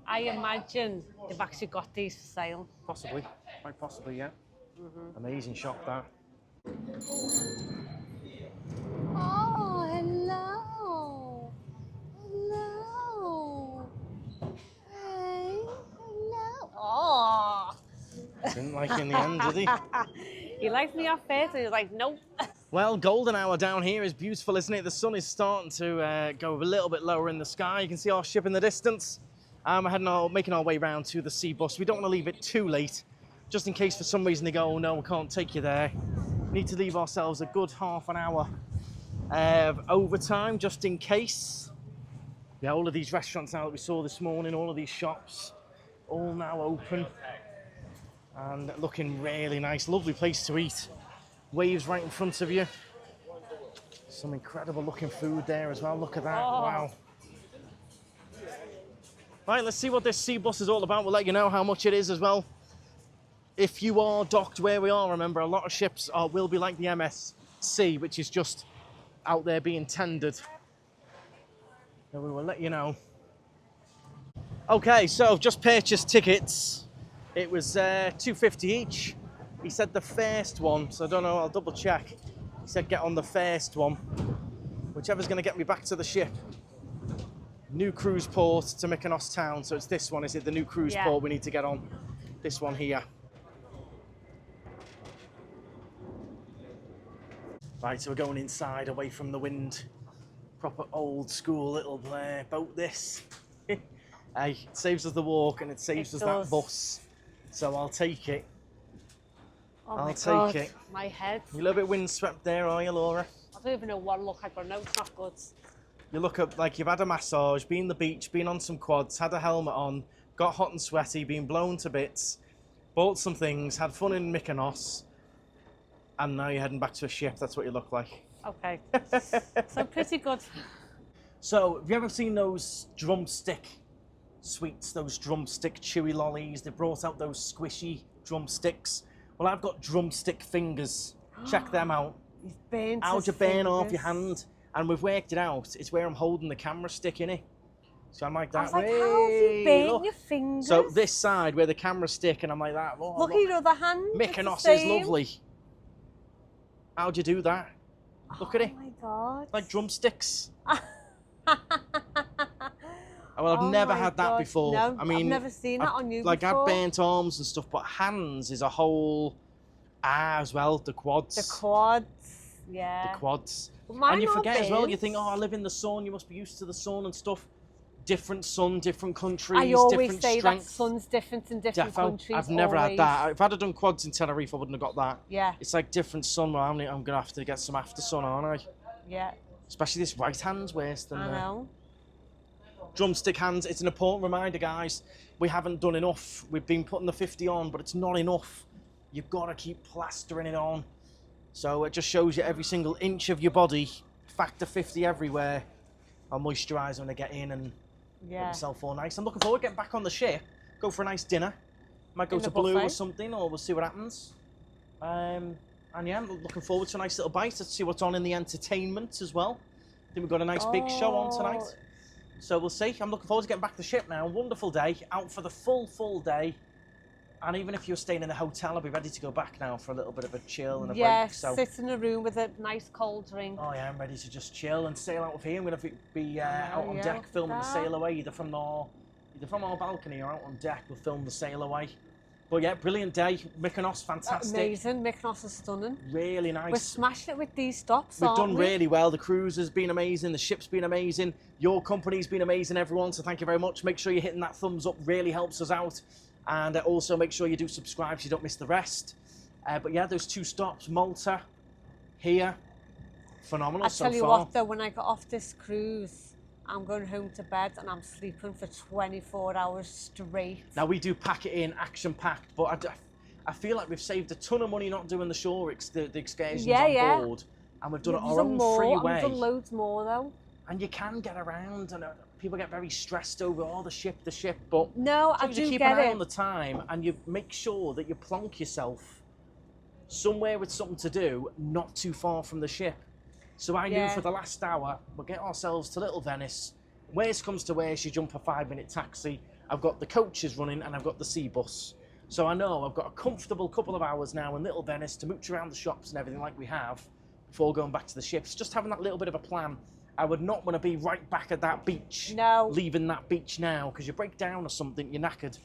I imagine they've actually got these for sale. Possibly. Quite possibly, yeah. Amazing shop, that. Oh, hello. Hello. Hey, hello. Oh. Didn't like it in the end, did he? He liked me off first and he was like, nope. Well, golden hour down here is beautiful, isn't it? The sun is starting to go a little bit lower in the sky. You can see our ship in the distance. We're making our way round to the sea bus. We don't want to leave it too late, just in case for some reason they go, oh no, we can't take you there. We need to leave ourselves a good half an hour of overtime, just in case. Yeah, all of these restaurants now that we saw this morning, all of these shops, all now open. And looking really nice, lovely place to eat. Waves right in front of you. Some incredible looking food there as well. Look at that, wow. Right, let's see what this sea bus is all about. We'll let you know how much it is as well. If you are docked where we are, remember a lot of ships will be like the MSC, which is just out there being tendered. And we will let you know. Okay, so I've just purchased tickets. It was $2.50 each. He said the first one, so I don't know, I'll double check. He said get on the first one, whichever's going to get me back to the ship. New cruise port to Mykonos town, so it's this one, is it? The new cruise port we need to get on. This one here. Right, so we're going inside, away from the wind. Proper old school little boat this. Hey, it saves us the walk and it saves us that bus. So I'll take it. Oh I'll take it. My head. You're a little bit windswept there, are you, Laura? I don't even know what I look like, but no, it's not good. You look up like you've had a massage, been on the beach, been on some quads, had a helmet on, got hot and sweaty, been blown to bits, bought some things, had fun in Mykonos, and now you're heading back to a ship. That's what you look like. Okay. So pretty good. So, have you ever seen those drumstick sweets, those drumstick chewy lollies? They brought out those squishy drumsticks. Well, I've got drumstick fingers. Check them out. You've burnt How'd his you burn off fingers. your hand? And we've worked it out. It's where I'm holding the camera stick in it. So I'm like that. I was like, how have you burnt Look. your fingers? So this side where the camera stick, and I'm like that. Oh, Look at your other hand. Mykonos it's the is same. lovely. How'd you do that? Look at it. Oh my god. Like drumsticks. Well, I've Oh never my had that God. before. No, I mean, I've never seen that on you like before. I've burnt arms and stuff, but hands is a whole as well. The quads. The quads, yeah. The quads. But mine And you are forget as well. You burnt. think, oh, I live in the sun. You must be used to the sun and stuff. Different sun, different countries, I always different say strength. that sun's different in different countries. I've never always. had that. If I'd have done quads in Tenerife, I wouldn't have got that. Yeah, It's like different sun. Well, I'm going to have to get some after sun, aren't I? yeah. Especially this right hand's worse than I know. drumstick hands. It's an important reminder, guys. We haven't done enough. We've been putting the 50 on, but it's not enough. You've got to keep plastering it on. So it just shows you every single inch of your body, factor 50 everywhere. I'll moisturise when I get in and get myself all nice. I'm looking forward to getting back on the ship, go for a nice dinner. Might go to Blue or something, or we'll see what happens. And yeah, I'm looking forward to a nice little bite. Let's see what's on in the entertainment as well. I think we've got a nice big show on tonight. So we'll see. I'm looking forward to getting back to the ship now. Wonderful day, out for the full day. And even if you're staying in a hotel, I'll be ready to go back now for a little bit of a chill and a break. So sit in a room with a nice cold drink. Oh yeah, I'm ready to just chill and sail out of here. I'm going to be out on deck filming the sail away, either from our balcony or out on deck. We'll film the sail away. But yeah, brilliant day. Mykonos, fantastic. Amazing. Mykonos is stunning. Really nice. We're smashing it with these stops, We've done really well. The cruise has been amazing. The ship's been amazing. Your company's been amazing, everyone. So thank you very much. Make sure you're hitting that thumbs up. Really helps us out. And also make sure you do subscribe so you don't miss the rest. But yeah, those 2 stops, Malta, here, phenomenal so far. I tell you what though, when I got off this cruise, I'm going home to bed and I'm sleeping for 24 hours straight. Now we do pack it in, action packed, but I feel like we've saved a ton of money not doing the shore, the excursions on board. And we've done it our own free way. We've done loads more though. And you can get around, and people get very stressed over, the ship, but no, I do keep an eye on the time, and you make sure that you plonk yourself somewhere with something to do, not too far from the ship. So I knew for the last hour, we'll get ourselves to Little Venice. Worst comes to worst, you jump a 5-minute taxi. I've got the coaches running, and I've got the sea bus. So I know I've got a comfortable couple of hours now in Little Venice to mooch around the shops and everything like we have before going back to the ships. Just having that little bit of a plan. I would not want to be right back at that beach, leaving that beach now, because you break down or something, you're knackered.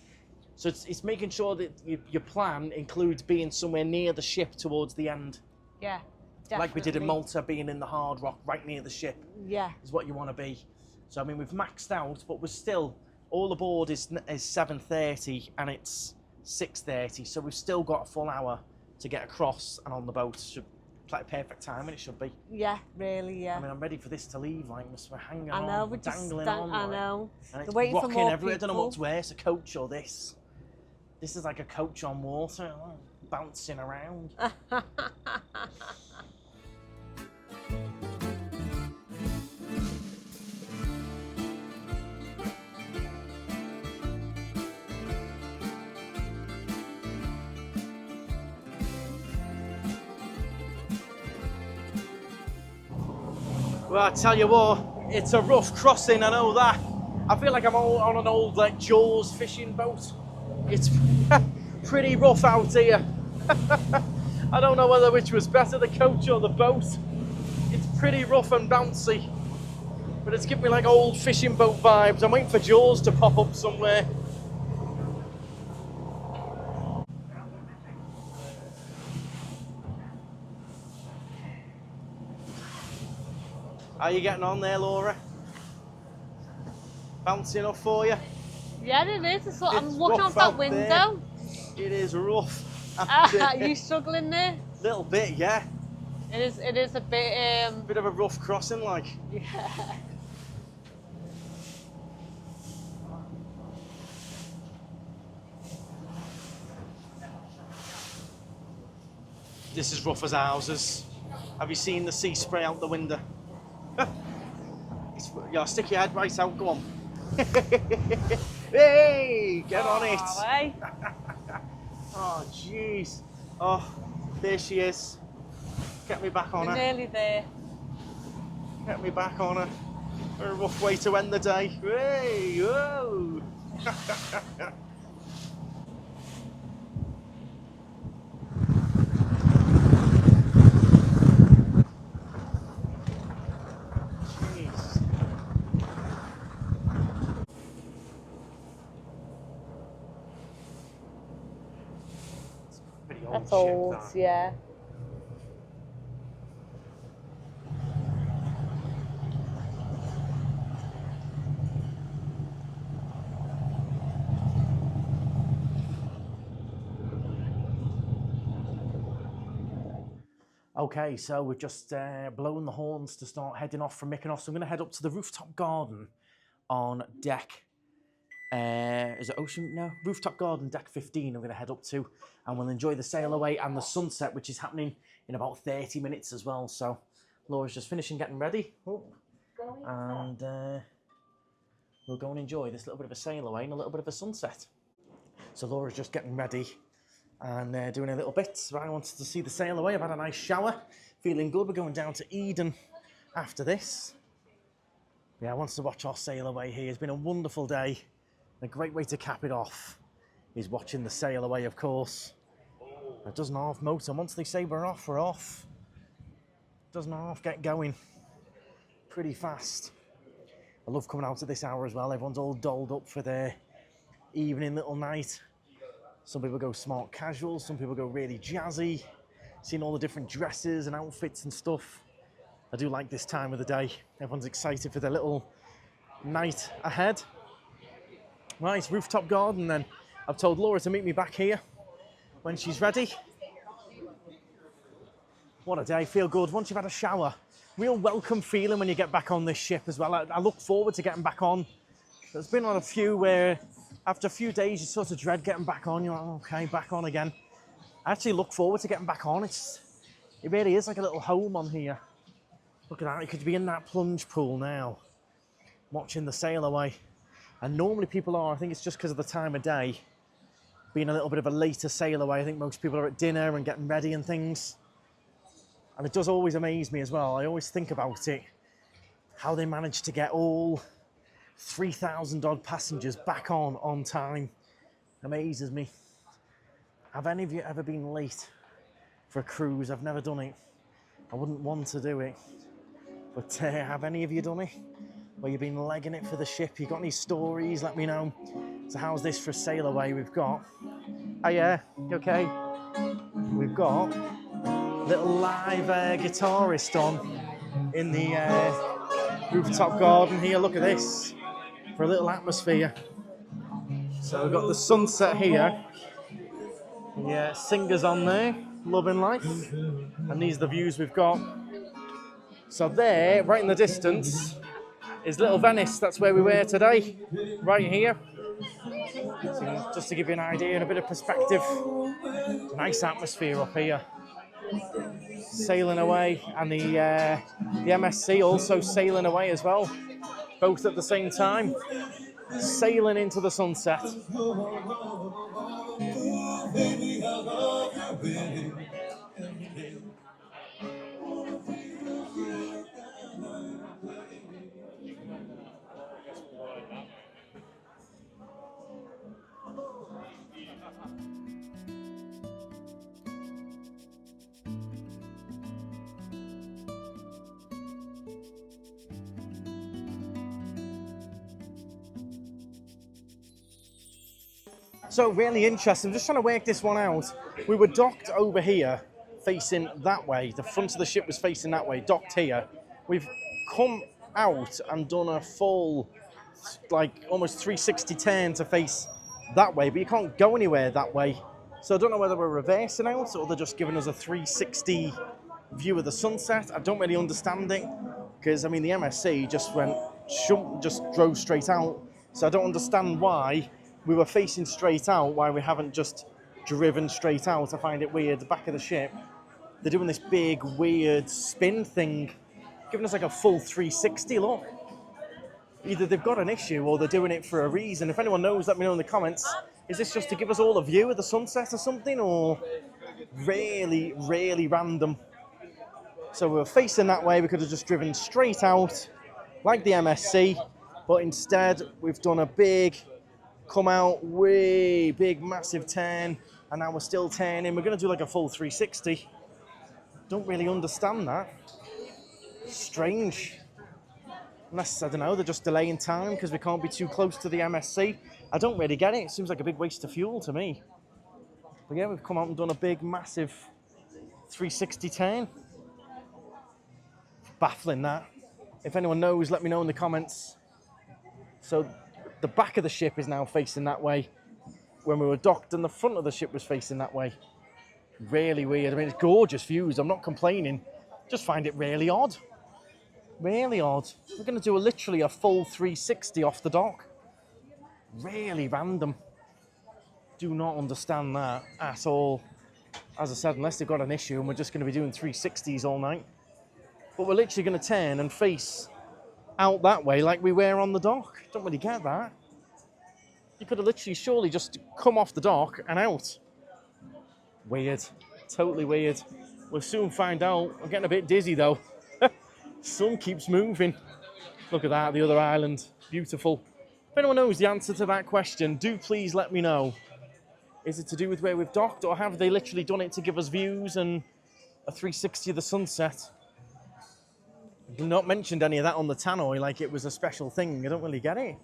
So it's making sure that your plan includes being somewhere near the ship towards the end. Yeah, definitely. Like we did in Malta, being in the hard rock right near the ship. Yeah. Is what you want to be. So, I mean, we've maxed out, but we're still, all aboard is 7:30 and it's 6:30, so we've still got a full hour to get across and on the boat. Like perfect time, and it should be. Yeah, really, yeah. I mean, I'm ready for this to leave. Like, we're hanging on. I know, we're dangling on. I know. And it's waiting rocking for more everywhere. people. I don't know what's worse, a coach or this. This is like a coach on water, bouncing around. Well, I tell you what, it's a rough crossing, I know that. I feel like I'm on an old Jaws fishing boat. It's pretty rough out here. I don't know which was better, the coach or the boat. It's pretty rough and bouncy, but it's giving me like old fishing boat vibes. I'm waiting for Jaws to pop up somewhere. How are you getting on there, Laura? Bouncy enough for you? Yeah, it is. I'm looking out that window. It is rough. Are you struggling there? Little bit, yeah. It is a bit. Bit of a rough crossing, like. Yeah. This is rough as houses. Have you seen the sea spray out the window? Yeah, stick your head right out, go on. Hey, get on it. Hey. Oh, jeez. Oh, there she is. Get me back on her. Nearly there. Get me back on her. A rough way to end the day. Hey, whoa. That's old, yeah. Okay, so we've just blown the horns to start heading off from Mykonos. I'm going to head up to the rooftop garden on deck. Is it Ocean? No, rooftop garden, deck 15. I'm going to head up to, and we'll enjoy the sail away and the sunset, which is happening in about 30 minutes as well. So Laura's just finishing getting ready. Oh. And we'll go and enjoy this little bit of a sail away and a little bit of a sunset. So Laura's just getting ready and doing a little bit. So I wanted to see the sail away. I've had a nice shower, feeling good. We're going down to Eden after this. Yeah, I wanted to watch our sail away here. It's been a wonderful day. A great way to cap it off is watching the sail away, of course. It doesn't half motor. Once they say we're off, we're off. Doesn't half get going pretty fast. I love coming out at this hour as well. Everyone's all dolled up for their evening little night. Some people go smart casual, some people go really jazzy. Seeing all the different dresses and outfits and stuff. I do like this time of the day. Everyone's excited for their little night ahead. Right, rooftop garden then. I've told Laura to meet me back here when she's ready. What a day, feel good. Once you've had a shower, real welcome feeling when you get back on this ship as well. I look forward to getting back on. There's been on a few where after a few days you sort of dread getting back on. You're like, okay, back on again. I actually look forward to getting back on. It really is like a little home on here. Look at that, you could be in that plunge pool now, watching the sail away. And normally people are, I think it's just because of the time of day, being a little bit of a later sail away. I think most people are at dinner and getting ready and things. And it does always amaze me as well. I always think about it, how they managed to get all 3,000 odd passengers back on time. Amazes me. Have any of you ever been late for a cruise? I've never done it. I wouldn't want to do it. But have any of you done it? Where you've been legging it for the ship? You got any stories? Let me know. So how's this for a sail away? We've got, oh yeah, you okay? We've got little live guitarist on in the rooftop garden here. Look at this, for a little atmosphere. So we've got the sunset here. Yeah, singers on there, loving life. And these are the views we've got. So there, right in the distance, is Little Venice. That's where we were today, right here. So just to give you an idea and a bit of perspective, nice atmosphere up here. Sailing away, and the MSC also sailing away as well, both at the same time, sailing into the sunset. So really interesting, I'm just trying to work this one out. We were docked over here, facing that way. The front of the ship was facing that way, docked here. We've come out and done a full, like almost 360 turn to face that way, but you can't go anywhere that way. So I don't know whether we're reversing out or they're just giving us a 360 view of the sunset. I don't really understand it, because I mean the MSC just drove straight out. So I don't understand why we were facing straight out, why we haven't just driven straight out. I find it weird. The back of the ship, they're doing this big, weird spin thing, giving us like a full 360 look. Either they've got an issue or they're doing it for a reason. If anyone knows, let me know in the comments. Is this just to give us all a view of the sunset or something, or really, really random? So we were facing that way. We could have just driven straight out like the MSC, but instead we've done a big, come out, way big, massive turn, and now we're still turning. We're going to do like a full 360. Don't really understand that. Strange. Unless, I don't know, they're just delaying time because we can't be too close to the MSC. I don't really get it. It seems like a big waste of fuel to me. But yeah, we've come out and done a big, massive 360 turn. Baffling that. If anyone knows, let me know in the comments. So the back of the ship is now facing that way when we were docked, and the front of the ship was facing that way. Really weird. I mean, it's gorgeous views. I'm not complaining. Just find it really odd. Really odd. We're going to do literally a full 360 off the dock. Really random. Do not understand that at all. as I said, unless they've got an issue and we're just going to be doing 360s all night. But we're literally going to turn and face out that way like we were on the dock. Don't really get that. You could have literally surely just come off the dock and out. Weird. Totally weird. We'll soon find out. I'm getting a bit dizzy though. Sun keeps moving. Look at that, the other island. Beautiful. If anyone knows the answer to that question, do please let me know. Is it to do with where we've docked, or have they literally done it to give us views and a 360 of the sunset? I've not mentioned any of that on the tannoy like it was a special thing. I don't really get it.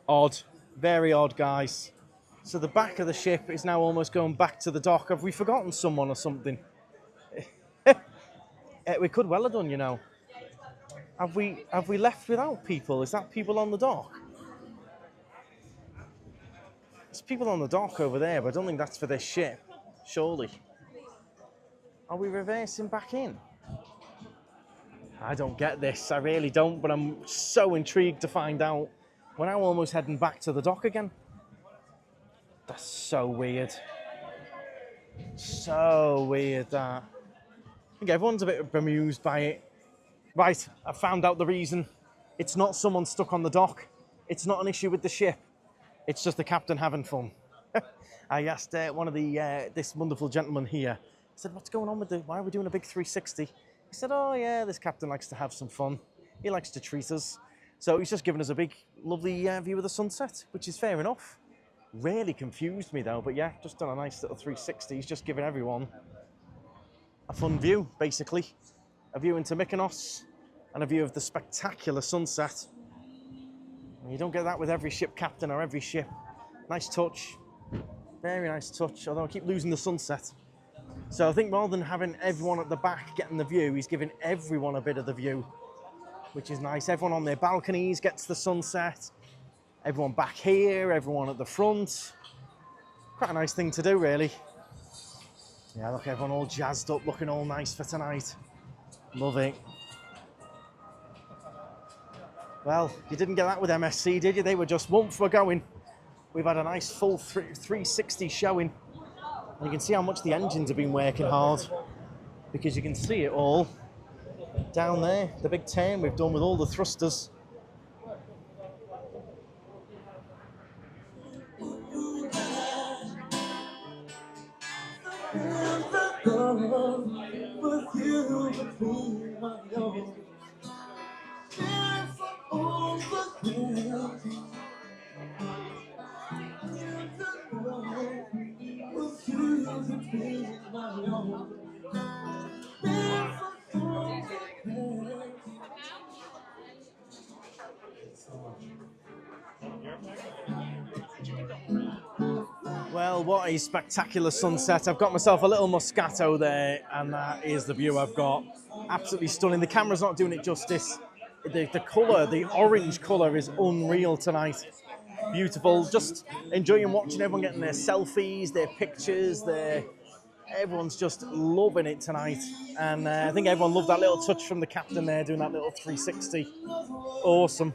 Odd. Very odd, guys. So the back of the ship is now almost going back to the dock. Have we forgotten someone or something? We could well have done, you know. Have we left without people? Is that people on the dock? There's people on the dock over there, but I don't think that's for this ship. Surely. Are we reversing back in? I don't get this. I really don't, but I'm so intrigued to find out. We're now almost heading back to the dock again. That's so weird. So weird, that. I think everyone's a bit bemused by it. Right, I found out the reason. It's not someone stuck on the dock. It's not an issue with the ship. It's just the captain having fun. I asked one of the this wonderful gentleman here. I said, "What's going on with why are we doing a big 360?" He said, "Oh yeah, this captain likes to have some fun. He likes to treat us." So he's just given us a big, lovely view of the sunset, which is fair enough. Really confused me though, but yeah, just done a nice little 360. He's just giving everyone a fun view, basically. A view into Mykonos and a view of the spectacular sunset. And you don't get that with every ship captain or every ship. Nice touch. Very nice touch, although I keep losing the sunset. So I think rather than having everyone at the back getting the view, he's giving everyone a bit of the view, which is nice. Everyone on their balconies gets the sunset. Everyone back here, everyone at the front. Quite a nice thing to do, really. Yeah, look, everyone all jazzed up, looking all nice for tonight. Love it. Well, you didn't get that with MSC, did you? They were just woomph, we're going. We've had a nice full 360 showing. And you can see how much the engines have been working hard, because you can see it all down there. The big turn we've done with all the thrusters. Well, what a spectacular sunset. I've got myself a little Moscato there, and that is the view I've got. Absolutely stunning. The camera's not doing it justice. The colour, the orange colour is unreal tonight. Beautiful. Just enjoying watching everyone getting their selfies, their pictures, everyone's just loving it tonight. And I think everyone loved that little touch from the captain there, doing that little 360. Awesome.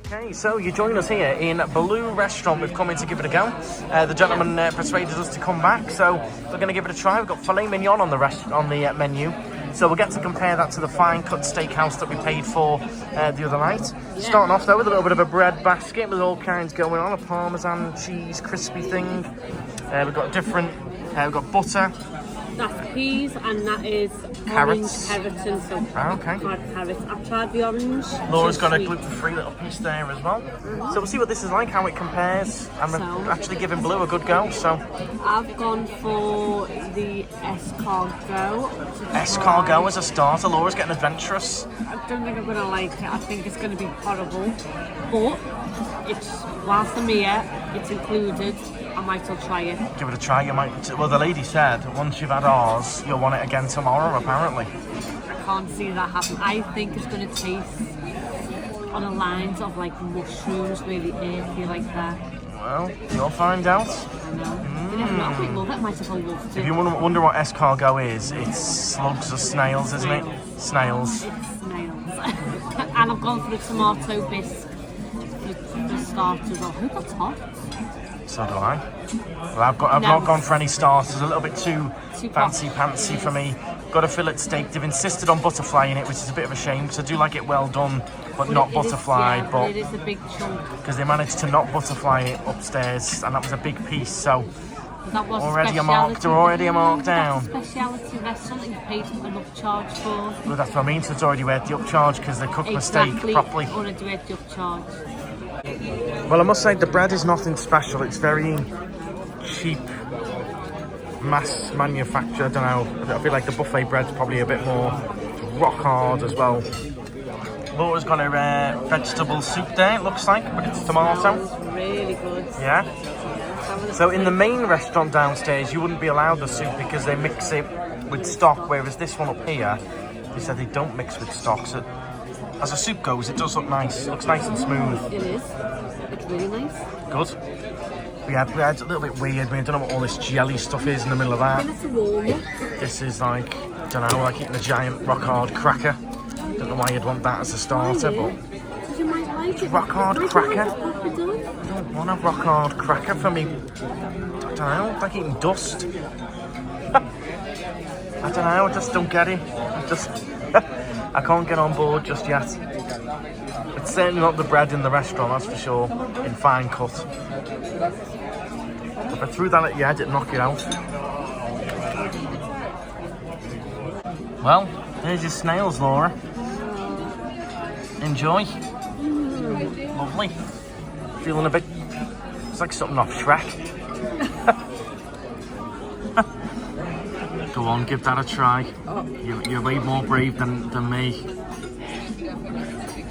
Okay, so you join us here in Blue Restaurant. We've come in to give it a go. The gentleman persuaded us to come back, so we're going to give it a try. We've got filet mignon on the menu, so we'll get to compare that to the fine cut steakhouse that we paid for the other night. Starting off though with a little bit of a bread basket with all kinds going on, a parmesan cheese crispy thing. We've got different. We've got butter. That's peas and that is Carrots. orange carrots and some Okay. hard carrots. I've tried the orange. Laura's got a Sweet. gluten-free little piece there as well. So we'll see what this is like, how it compares. I'm So- actually giving Blue a good go, so. I've gone for the escargot. Escargot as a starter. Laura's getting adventurous. I don't think I'm going to like it. I think it's going to be horrible. But it's, whilst I'm here, it's included. I might well try it. Give it a try. You might. Well, the lady said once you've had ours, you'll want it again tomorrow. Apparently. I can't see that happen. I think it's going to taste on the lines of like mushrooms, really earthy like that. Well, you'll find out. I know. You never know. I might love it. I might have loved If it. you wonder what escargot is, it's slugs or snails, isn't it? Snails. It's snails. And I've gone for the tomato bisque for the starters. Oh, who got hot? So do I. Well, I've No. not gone for any starters. A little bit too Too fancy posh. pantsy for me. Got a fillet steak. They've insisted on butterfly in it, which is a bit of a shame because I do like it well done, but not It is- butterfly. yeah, But it is a big chunk. because they managed to not butterfly it upstairs, and that was a big piece. So That was Already a a mark- they're already a mark That's down. a speciality restaurant that you paid an upcharge for. well, that's what I mean. So it's already worth the upcharge because they cooked my steak Exactly. properly. Already worth the upcharge. Well, I must say the bread is nothing special. It's very cheap, mass manufactured. I don't know. I feel like the buffet bread's probably a bit more rock hard as well. Laura's got her vegetable soup there, it looks like, but it's tomato. Smells really good. Yeah. Having a So in the steak. main restaurant downstairs, you wouldn't be allowed the soup because they mix it with stock, whereas this one up here, they said they don't mix with stock. So as a soup goes, it does look nice. It looks nice and smooth. It is. It's really nice. Good. We had a little bit weird. We don't know what all this jelly stuff is in the middle of that. And it's a walnut. This is like, don't know, like eating a giant rock hard cracker. Don't know why you'd want that as a starter, but Because you might like it. rock hard Might cracker. like it proper done. I don't want a rock hard cracker for me. I don't know, it's like eating dust. I don't know, I just don't get it. I can't get on board just yet. It's certainly not the bread in the restaurant, that's for sure, in fine cut. If I threw that at your head, it'd knock you out. Well, there's your snails, Laura. Enjoy. Lovely. Feeling a bit... It's like something off Shrek. Go on, give that a try. You're way more brave than me.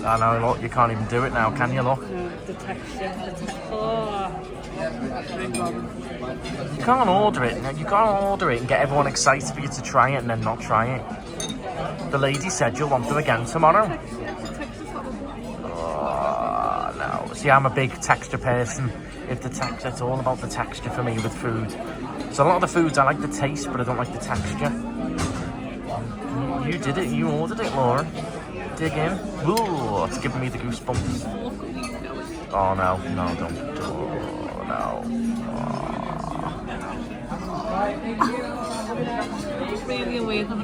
I know, look, you can't even do it now, can you, look? The texture. Oh. You can't order it. You can't order it and get everyone excited for you to try it and then not try it. The lady said you'll want to again tomorrow. Oh, no. See, I'm a big texture person. If the texture, it's all about the texture for me with food. So a lot of the foods I like the taste, but I don't like the texture. You did it. You ordered it, Laura. Dig in. Ooh, it's giving me the goosebumps. Oh no, no, don't. Oh no. It's really weird. Can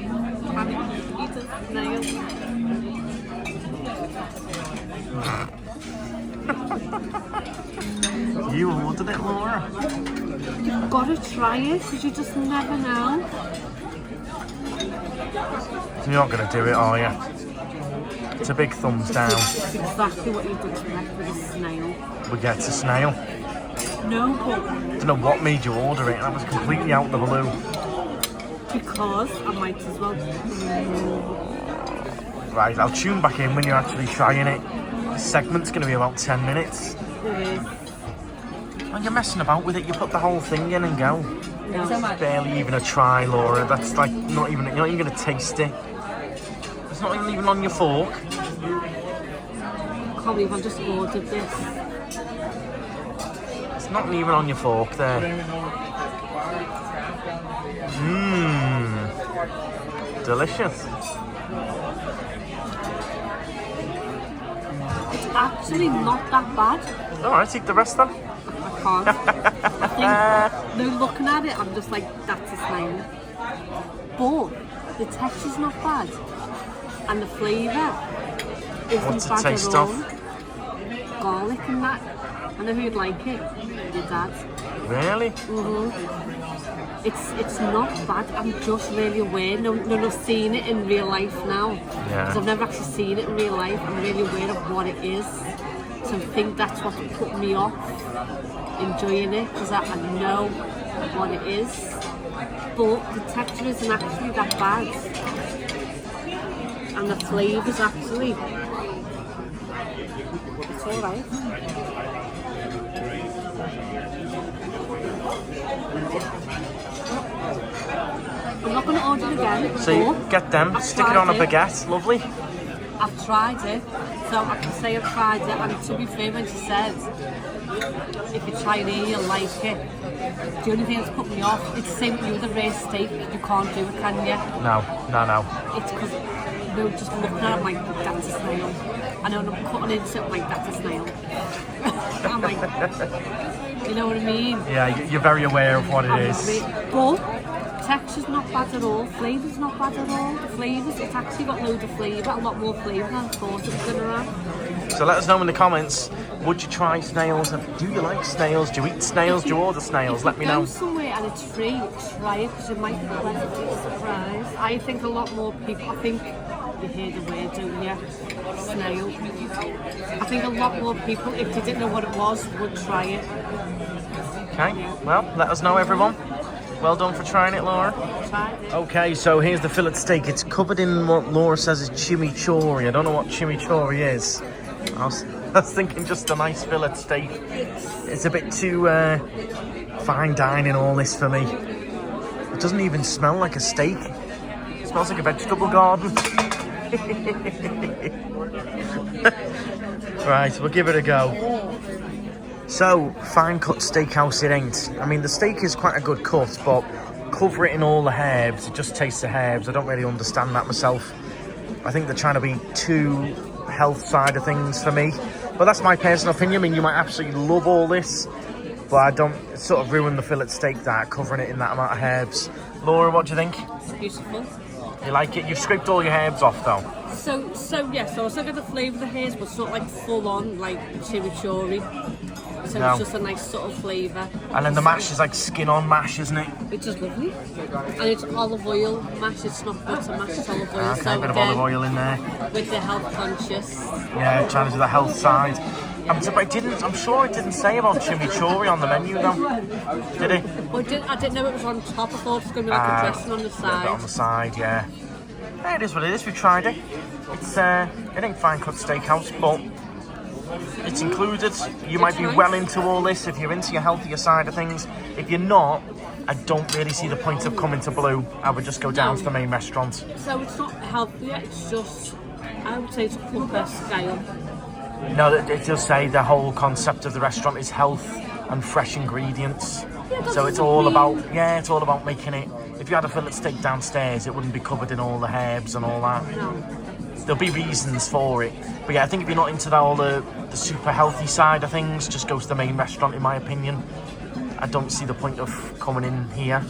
eat a snail. You ordered it, Laura. You've got to try it because you just never know. You're not going to do it, are you? It's a big thumbs down. It's exactly what you'd expect with a snail. We get a snail. No, but I don't know what made you order it. That was completely out of the blue. because I might as well. Right, I'll tune back in when you're actually trying it. This segment's going to be about 10 minutes. It is. When you're messing about with it, you put the whole thing in and go. No. Barely even a try, Laura. That's like not even. You're not even going to taste it. It's not even on your fork. I can't believe I just ordered this. It's not even on your fork there. Mmm. Delicious. It's actually not that bad. Alright, eat the rest then. I can't. I think, no, looking at it, I'm just like, that's a snail. But the texture's not bad. And the flavour isn't What's it bad taste at all. of? Garlic and that. I know who'd like it. Your dad. Really? It's not bad. I'm just really aware. No, I've seen it in real life now. Yeah. Because I've never actually seen it in real life. I'm really aware of what it is. So I think that's what put me off enjoying it, because I know what it is. But the texture isn't actually that bad. And the flavours actually, it's alright. I'm not going to order again. So you get them, stick it on a baguette, lovely. I've tried it, so I can say I've tried it, and to be fair, when she said, if you try it here, you'll like it. The only thing that's put me off, it's the same with you with a raised steak, you can't do it, can you? No. It's because we were just looking at it, I'm like, that's a snail. I know, and I'm cutting into it, I'm like, that's a snail. I'm like, you know what I mean? Yeah, you're very aware of what it is. But texture's not bad at all, flavour's not bad at all. The flavours, it's actually got loads of flavour, a lot more flavour than I thought it was going to have. So let us know in the comments, would you try snails? Do you like snails? Do you eat snails? Do you order snails? Let me know. If you go somewhere and it's free, try it, because you might be pleasantly surprised. I think a lot more people, I think you hear the word, don't you? Snail. I think a lot more people, if they didn't know what it was, would try it. Okay, well, let us know, everyone. Well done for trying it, Laura. Okay, so here's the fillet steak. It's covered in what Laura says is chimichurri. I don't know what chimichurri is. I was thinking just a nice fillet steak. It's a bit too fine dining, all this for me. It doesn't even smell like a steak. It smells like a vegetable garden. Right, we'll give it a go. So, fine cut steakhouse it ain't. I mean, the steak is quite a good cut, but cover it in all the herbs. It just tastes the herbs. I don't really understand that myself. I think they're trying to be too health side of things for me. But that's my personal opinion. I mean, you might absolutely love all this, but I don't sort of ruin the fillet steak that, covering it in that amount of herbs. Laura, what do you think? It's beautiful. You like it? You've scraped all your herbs off, though. So yeah, so I still get the flavour of the herbs, but it's not like full on, like chimichurri. So No. it's just a nice subtle flavour. And then the mash is like skin on mash, isn't it? It's just lovely. And it's olive oil mash, it's not butter mash, it's olive oil. Okay, So a bit of again, olive oil in there. with the health conscious. Yeah, trying to do the health side. I'm sure it didn't say about chimichurri on the menu, though. Did it? Well, I didn't know it was on top. I thought it was going to be like a dressing on the A bit side. on the side, yeah. Yeah, it is what it is. We tried it. It ain't fine cut steakhouse, but it's included. You might be well into all this if you're into your healthier side of things. If you're not, I don't really see the point of coming to Blue. I would just go down to the main restaurant. So it's not healthy, it's just, I would say it's upper scale. No, it does say the whole concept of the restaurant is health and fresh ingredients. Yeah, So it's all about making it. If you had a fillet steak downstairs, it wouldn't be covered in all the herbs and all that. No. There'll be reasons for it. But yeah, I think if you're not into all the super healthy side of things, just go to the main restaurant, in my opinion. I don't see the point of coming in here.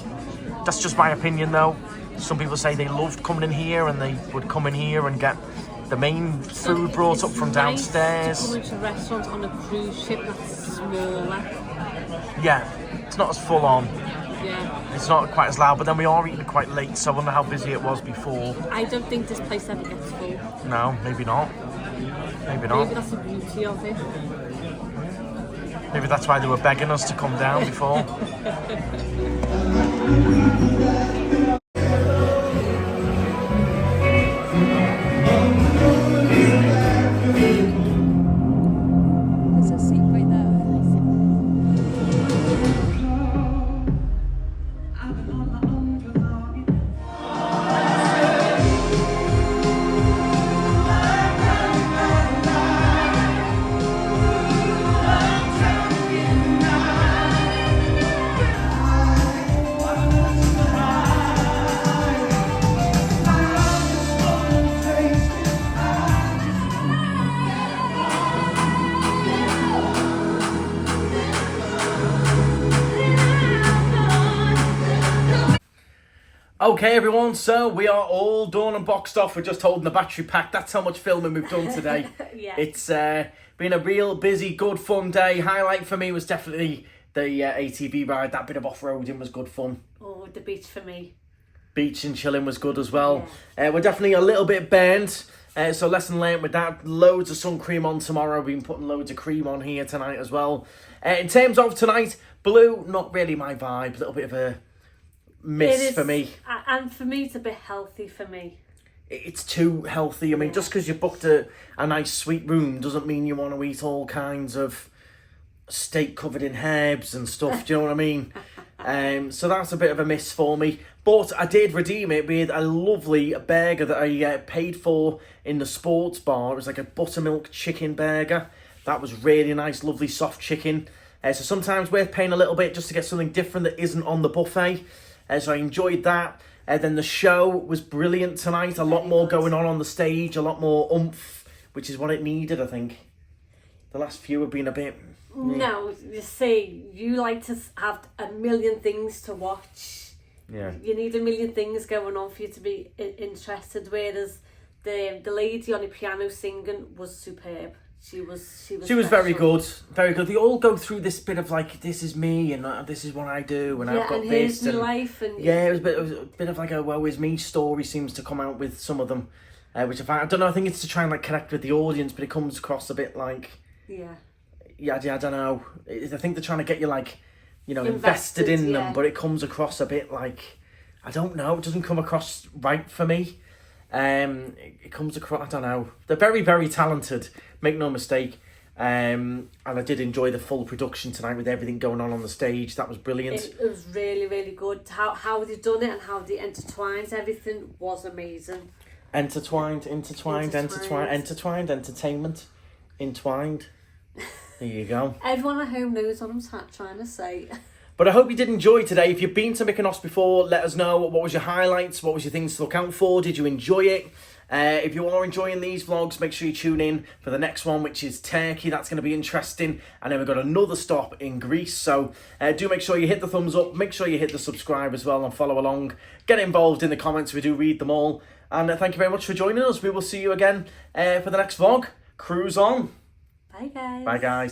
That's just my opinion, though. Some people say they loved coming in here and they would come in here and get the main food brought up from downstairs. It's nice to come into a restaurant on a cruise ship that's smaller. Yeah, it's not as full on. Yeah. It's not quite as loud, but then we are eating quite late, so I wonder how busy it was before. I don't think this place ever gets full. No, maybe not. Maybe not. Maybe that's the beauty of it. Maybe that's why they were begging us to come down before. There's a seat right there. Okay, everyone, so we are all done and boxed off. We're just holding the battery pack. That's how much filming we've done today. Yeah. It's been a real busy, good, fun day. Highlight for me was definitely the ATV ride. That bit of off-roading was good fun. Oh, the beach for me. Beach and chilling was good as well. We're definitely a little bit burnt. So lesson learned with that. Loads of sun cream on tomorrow. We've been putting loads of cream on here tonight as well. In terms of tonight, blue, not really my vibe. A little bit of a miss for me. And for me, it's a bit healthy for me. It's too healthy. I mean, just because you booked a nice sweet room doesn't mean you want to eat all kinds of steak covered in herbs and stuff. Do you know what I mean? So that's a bit of a miss for me. But I did redeem it with a lovely burger that I paid for in the sports bar. It was like a buttermilk chicken burger. That was really nice, lovely soft chicken. So sometimes worth paying a little bit just to get something different that isn't on the buffet. So I enjoyed that. Then the show was brilliant tonight. A lot more going on the stage, a lot more oomph, which is what it needed, I think. The last few have been a bit... No, you see, you like to have a million things to watch. Yeah. You need a million things going on for you to be interested, whereas the lady on the piano singing was superb. She was very good, very good. They all go through this bit of like, this is me and this is what I do and I've got and this. Here's my life. And it was a bit of like a woe is me story seems to come out with some of them, which I don't know. I think it's to try and like connect with the audience, but it comes across a bit like I don't know. I think they're trying to get you like, you know, invested in them, but it comes across a bit like, I don't know. It doesn't come across right for me. It comes across, I don't know. They're very, very talented, make no mistake. And I did enjoy the full production tonight with everything going on the stage. That was brilliant. It was really, really good. How they done it and how they intertwined everything was amazing. Intertwined, entertainment, entwined. There you go. Everyone at home knows what I'm trying to say. But I hope you did enjoy today. If you've been to Mykonos before, let us know. What was your highlights? What was your things to look out for? Did you enjoy it? If you are enjoying these vlogs, make sure you tune in for the next one, which is Turkey. That's going to be interesting. And then we've got another stop in Greece. So do make sure you hit the thumbs up. Make sure you hit the subscribe as well and follow along. Get involved in the comments. We do read them all. And thank you very much for joining us. We will see you again for the next vlog. Cruise on. Bye, guys. Bye, guys.